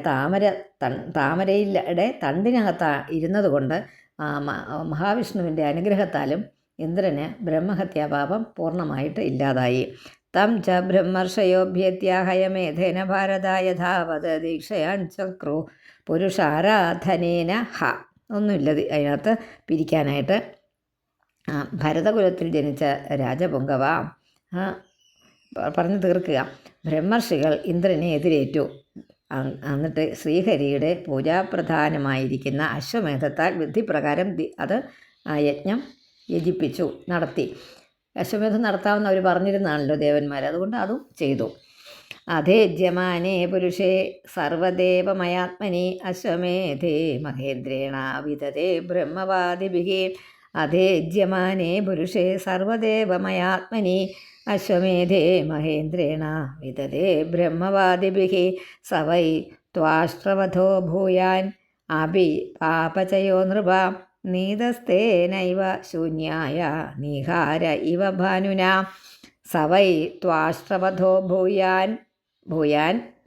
Speaker 1: താമരയുടെ തണ്ടിനകത്ത് ഇരുന്നത് കൊണ്ട് മഹാവിഷ്ണുവിൻ്റെ അനുഗ്രഹത്താലും ഇന്ദ്രന് ബ്രഹ്മഹത്യാപാപം പൂർണ്ണമായിട്ട് ഇല്ലാതായി. തം ച ബ്രഹ്മർഷയോഭ്യത്യാഹയമേധേന ഭാരത യഥാവത് ദീക്ഷയാൻ ചക്രു പുരുഷാരാധനേന ഒന്നുമില്ല അതിനകത്ത് പിരിക്കാനായിട്ട്. ഭരതകുലത്തിൽ ജനിച്ച രാജപുങ്കവ പറഞ്ഞു തീർക്കുക. ബ്രഹ്മർഷികൾ ഇന്ദ്രനെ എതിരേറ്റു. എന്നിട്ട് ശ്രീഹരിയുടെ പൂജാപ്രധാനമായിരിക്കുന്ന അശ്വമേധത്താൽ വിധിപ്രകാരം അത് യജ്ഞം നടത്തി. അശ്വമേധം നടത്താമെന്ന് അവർ പറഞ്ഞിരുന്നാണല്ലോ ദേവന്മാർ, അതുകൊണ്ട് അതും ചെയ്തു. അധേജ്യമാനേ പുരുഷേ സർവദേവമയാത്മനി അശ്വമേധേ മഹേന്ദ്രേണ വിദതേ ബ്രഹ്മവാദിഭിः. അധേജ്യമാനേ പുരുഷേ സർവദേവമയാത്മനി അശ്വമേധേ മഹേന്ദ്രേണ വിദതേ ബ്രഹ്മവാദിഭിः. സ വൈ ത്വാഷ്ട്രവധോ ഭൂയാൻ അഭി പാപചയോ നൃപ നീതസ്തേനൈവ ശൂന്യായ നിഹാര ഇവ ഭാനുന. സവൈ ത്വാഷ്ട്രവധോ ഭൂയാൻ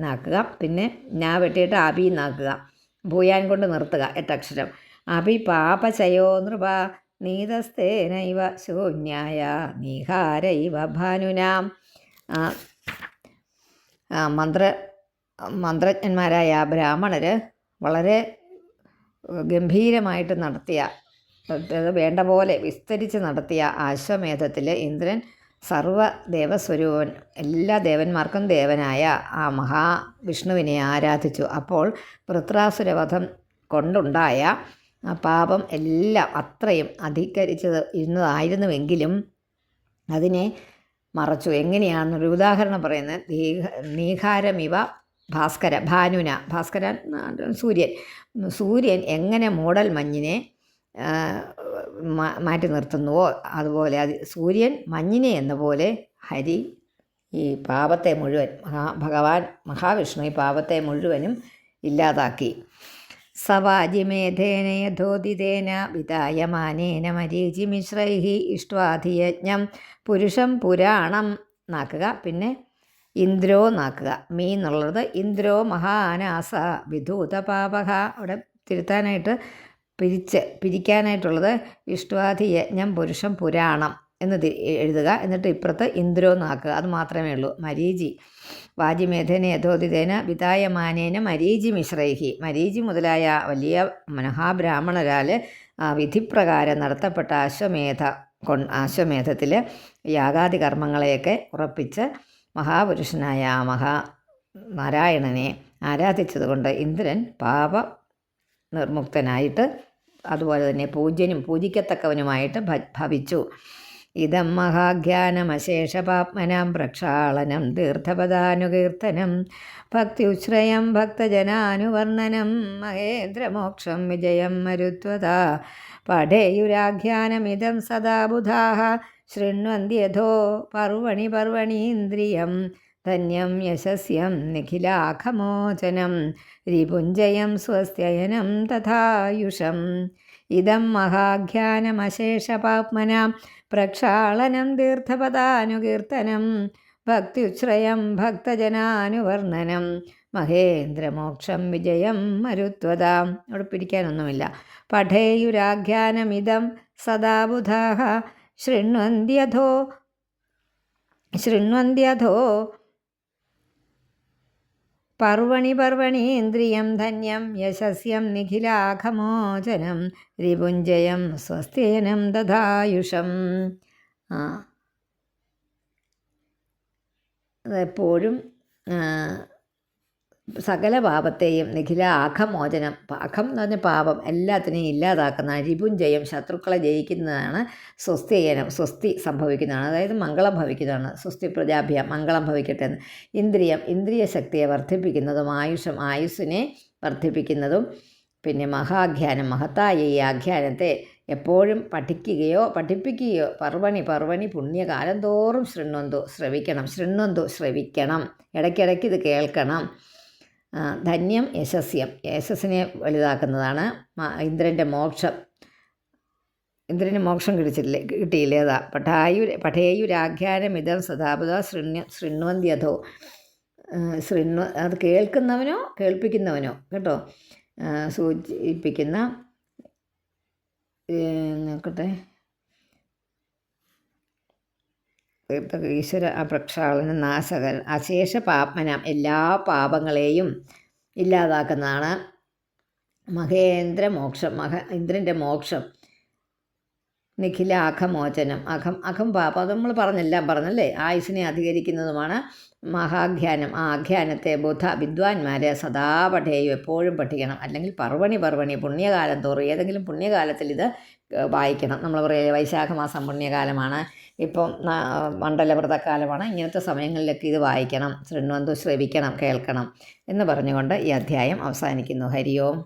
Speaker 1: നാക്കുക, പിന്നെ ഞാ വെട്ടിയിട്ട് അഭി നാക്കുക, ഭൂയാൻ കൊണ്ട് നിർത്തുക 8 അക്ഷരം. അഭി പാപചയോ നൃപ നീതസ്തേനൈവ ശൂന്യായ നിഹാര ഇവ ഭാനുന. മന്ത്രജ്ഞന്മാരായ ബ്രാഹ്മണർ വളരെ ഗംഭീരമായിട്ട് നടത്തിയ, വേണ്ട പോലെ വിസ്തരിച്ച് നടത്തിയ അശ്വമേധത്തിൽ ഇന്ദ്രൻ സർവ ദേവസ്വരൂപൻ, എല്ലാ ദേവന്മാർക്കും ദേവനായ ആ മഹാവിഷ്ണുവിനെ ആരാധിച്ചു. അപ്പോൾ വൃത്രാസുരവധം കൊണ്ടുണ്ടായ പാപം എല്ലാം അത്രയും അധികരിച്ചത് ഇരുന്നതായിരുന്നുവെങ്കിലും അതിനെ മറച്ചു. എങ്ങനെയാണെന്നൊരു ഉദാഹരണം പറയുന്നത്, നീഹാരമിവ ഭാസ്കര ഭാനുന, ഭാസ്കരൻ സൂര്യൻ എങ്ങനെ മൂടൽ മഞ്ഞിനെ മാറ്റി നിർത്തുന്നുവോ അതുപോലെ സൂര്യൻ മഞ്ഞിനെ എന്ന പോലെ ഹരി ഈ പാപത്തെ മുഴുവൻ ഭഗവാൻ മഹാവിഷ്ണു ഈ പാപത്തെ മുഴുവനും ഇല്ലാതാക്കി. സവാജിമേധേന യഥോദിതേന വിതായമാനേന മരീചിമിശ്രൈഃ ഇഷ്ട്വാധിയജ്ഞം പുരുഷം പുരാണം നാക്കുക. പിന്നെ ഇന്ദ്രോ നാക്കുക. മീ എന്നുള്ളത് ഇന്ദ്രോ മഹാനാസ വിധൂതപാപക. അവിടെ തിരുത്താനായിട്ട് പിരിക്കാനായിട്ടുള്ളത് ഇഷ്ട്വാധിയജ്ഞം പുരുഷം പുരാണം എന്ന് എഴുതുക. എന്നിട്ട് ഇപ്പുറത്ത് ഇന്ദ്രോ നാക്കുക. അത് മാത്രമേ ഉള്ളൂ. മരീചി വാജിമേധേന യഥോദിതേന വിതായമാനേന മരീചി മിശ്രൈഹി. മരീചി മുതലായ വലിയ മഹാബ്രാഹ്മണരാൽ വിധിപ്രകാരം നടത്തപ്പെട്ട അശ്വമേധത്തിൽ യാഗാദി കർമ്മങ്ങളെയൊക്കെ ഉറപ്പിച്ച് മഹാപുരുഷനായ നാരായണനെ ആരാധിച്ചതുകൊണ്ട് ഇന്ദ്രൻ പാപ നിർമുക്തനായിട്ട് അതുപോലെ തന്നെ പൂജ്യനും പൂജിക്കത്തക്കവനുമായിട്ട് ഭവിച്ചു. ഇതം മഹാജ്ഞാനമശേഷപാപ്മനാം പ്രക്ഷാളനം തീർത്ഥപദാനുകീർത്തനം ഭക്തിയുശ്രയം ഭക്തജനാനുവർണ്ണനം മഹേന്ദ്രമോക്ഷം വിജയം മരുത്വതാ പഠേയുരാഖ്യാനമിതം സദാ ബുധാഃ ശൃണ്വന്ത്യഥോ പർവണീന്ദ്രിയം ധന്യം യശസ്യം നിഖിലാഖമോചനം രിപുഞ്ജയം സ്വസ്ത്യയനം തഥായുഷം. ഇതം മഹാജ്ഞാനമശേഷപാപ്മനാം പ്രക്ഷാളനം തീർത്ഥപദാനുകീർത്തനം ഭക്തിയുശ്രയം ഭക്തജനാനുവർണ്ണനം മഹേന്ദ്രമോക്ഷം വിജയം മരുത്വതാം. അവിടെ പിരിക്കാനൊന്നുമില്ല. പഠേയുരാഖ്യാനമിതം സദാ ബുധാഃ ശൃണ്വന്ത്യഥോ പർവണീന്ദ്രിയം ധന്യം യശസ്യം നിഖിലാഖമോചനം രിപുഞ്ജയം സ്വസ്ത്യയനം തഥായുഷം. അതെപ്പോഴും സകല പാപത്തെയും നിഖില ആഖമോചനം, അഖം എന്ന് പറഞ്ഞ പാപം എല്ലാത്തിനെയും ഇല്ലാതാക്കുന്ന രിപുഞ്ജയം, ശത്രുക്കളെ ജയിക്കുന്നതാണ് സ്വസ്ത്യയനം, സ്വസ്തി സംഭവിക്കുന്നതാണ്, അതായത് മംഗളം ഭവിക്കുന്നതാണ്. സ്വസ്തി പ്രജാഭ്യ മംഗളം ഭവിക്കട്ടെ എന്ന്. ഇന്ദ്രിയം, ഇന്ദ്രിയ ശക്തിയെ വർദ്ധിപ്പിക്കുന്നതും ആയുസ്സിനെ വർദ്ധിപ്പിക്കുന്നതും. പിന്നെ മഹാഖ്യാനം, മഹത്തായ ഈ ആഖ്യാനത്തെ എപ്പോഴും പഠിപ്പിക്കുകയോ പർവണി പുണ്യകാലം തോറും ശ്രവിക്കണം, ഇടയ്ക്കിടയ്ക്ക് ഇത് കേൾക്കണം. ധന്യം യശസ്യം, യശസ്സിനെ വലുതാക്കുന്നതാണ്. ഇന്ദ്രന് മോക്ഷം കിട്ടിയില്ലേ അതാ. പഠേയുരാഖ്യാനമിതം സദാപുത ശൃണ്വന്ത്യഥോ. അത് കേൾപ്പിക്കുന്നവനോ കേട്ടോ സൂചിപ്പിക്കുന്ന നോക്കട്ടെ. ഈശ്വര പ്രക്ഷാളന നാശകൻ അശേഷ പാപ്മനാം, എല്ലാ പാപങ്ങളെയും ഇല്ലാതാക്കുന്നതാണ്. മഹേന്ദ്രമോക്ഷം, ഇന്ദ്രൻ്റെ മോക്ഷം. നിഖില അഖമോചനം, അഖം പാപം അത് നമ്മൾ പറഞ്ഞല്ലേ. ആയുസ്സിനെ അധികരിക്കുന്നതുമാണ് മഹാഖ്യാനം. ആ ആഖ്യാനത്തെ വിദ്വാൻമാർ സദാ പഠേയും, എപ്പോഴും പഠിക്കണം. അല്ലെങ്കിൽ പർവണി പുണ്യകാലം തോറും ഏതെങ്കിലും പുണ്യകാലത്തിൽ ഇത് വായിക്കണം. നമ്മൾ പറയുക വൈശാഖ മാസം പുണ്യകാലമാണ്, ഇപ്പം മണ്ഡലവ്രതക്കാലമാണ്, ഇങ്ങനത്തെ സമയങ്ങളിലൊക്കെ ഇത് വായിക്കണം, ശ്രവിക്കണം, കേൾക്കണം എന്ന് പറഞ്ഞുകൊണ്ട് ഈ അധ്യായം അവസാനിക്കുന്നു. ഹരി ഓം.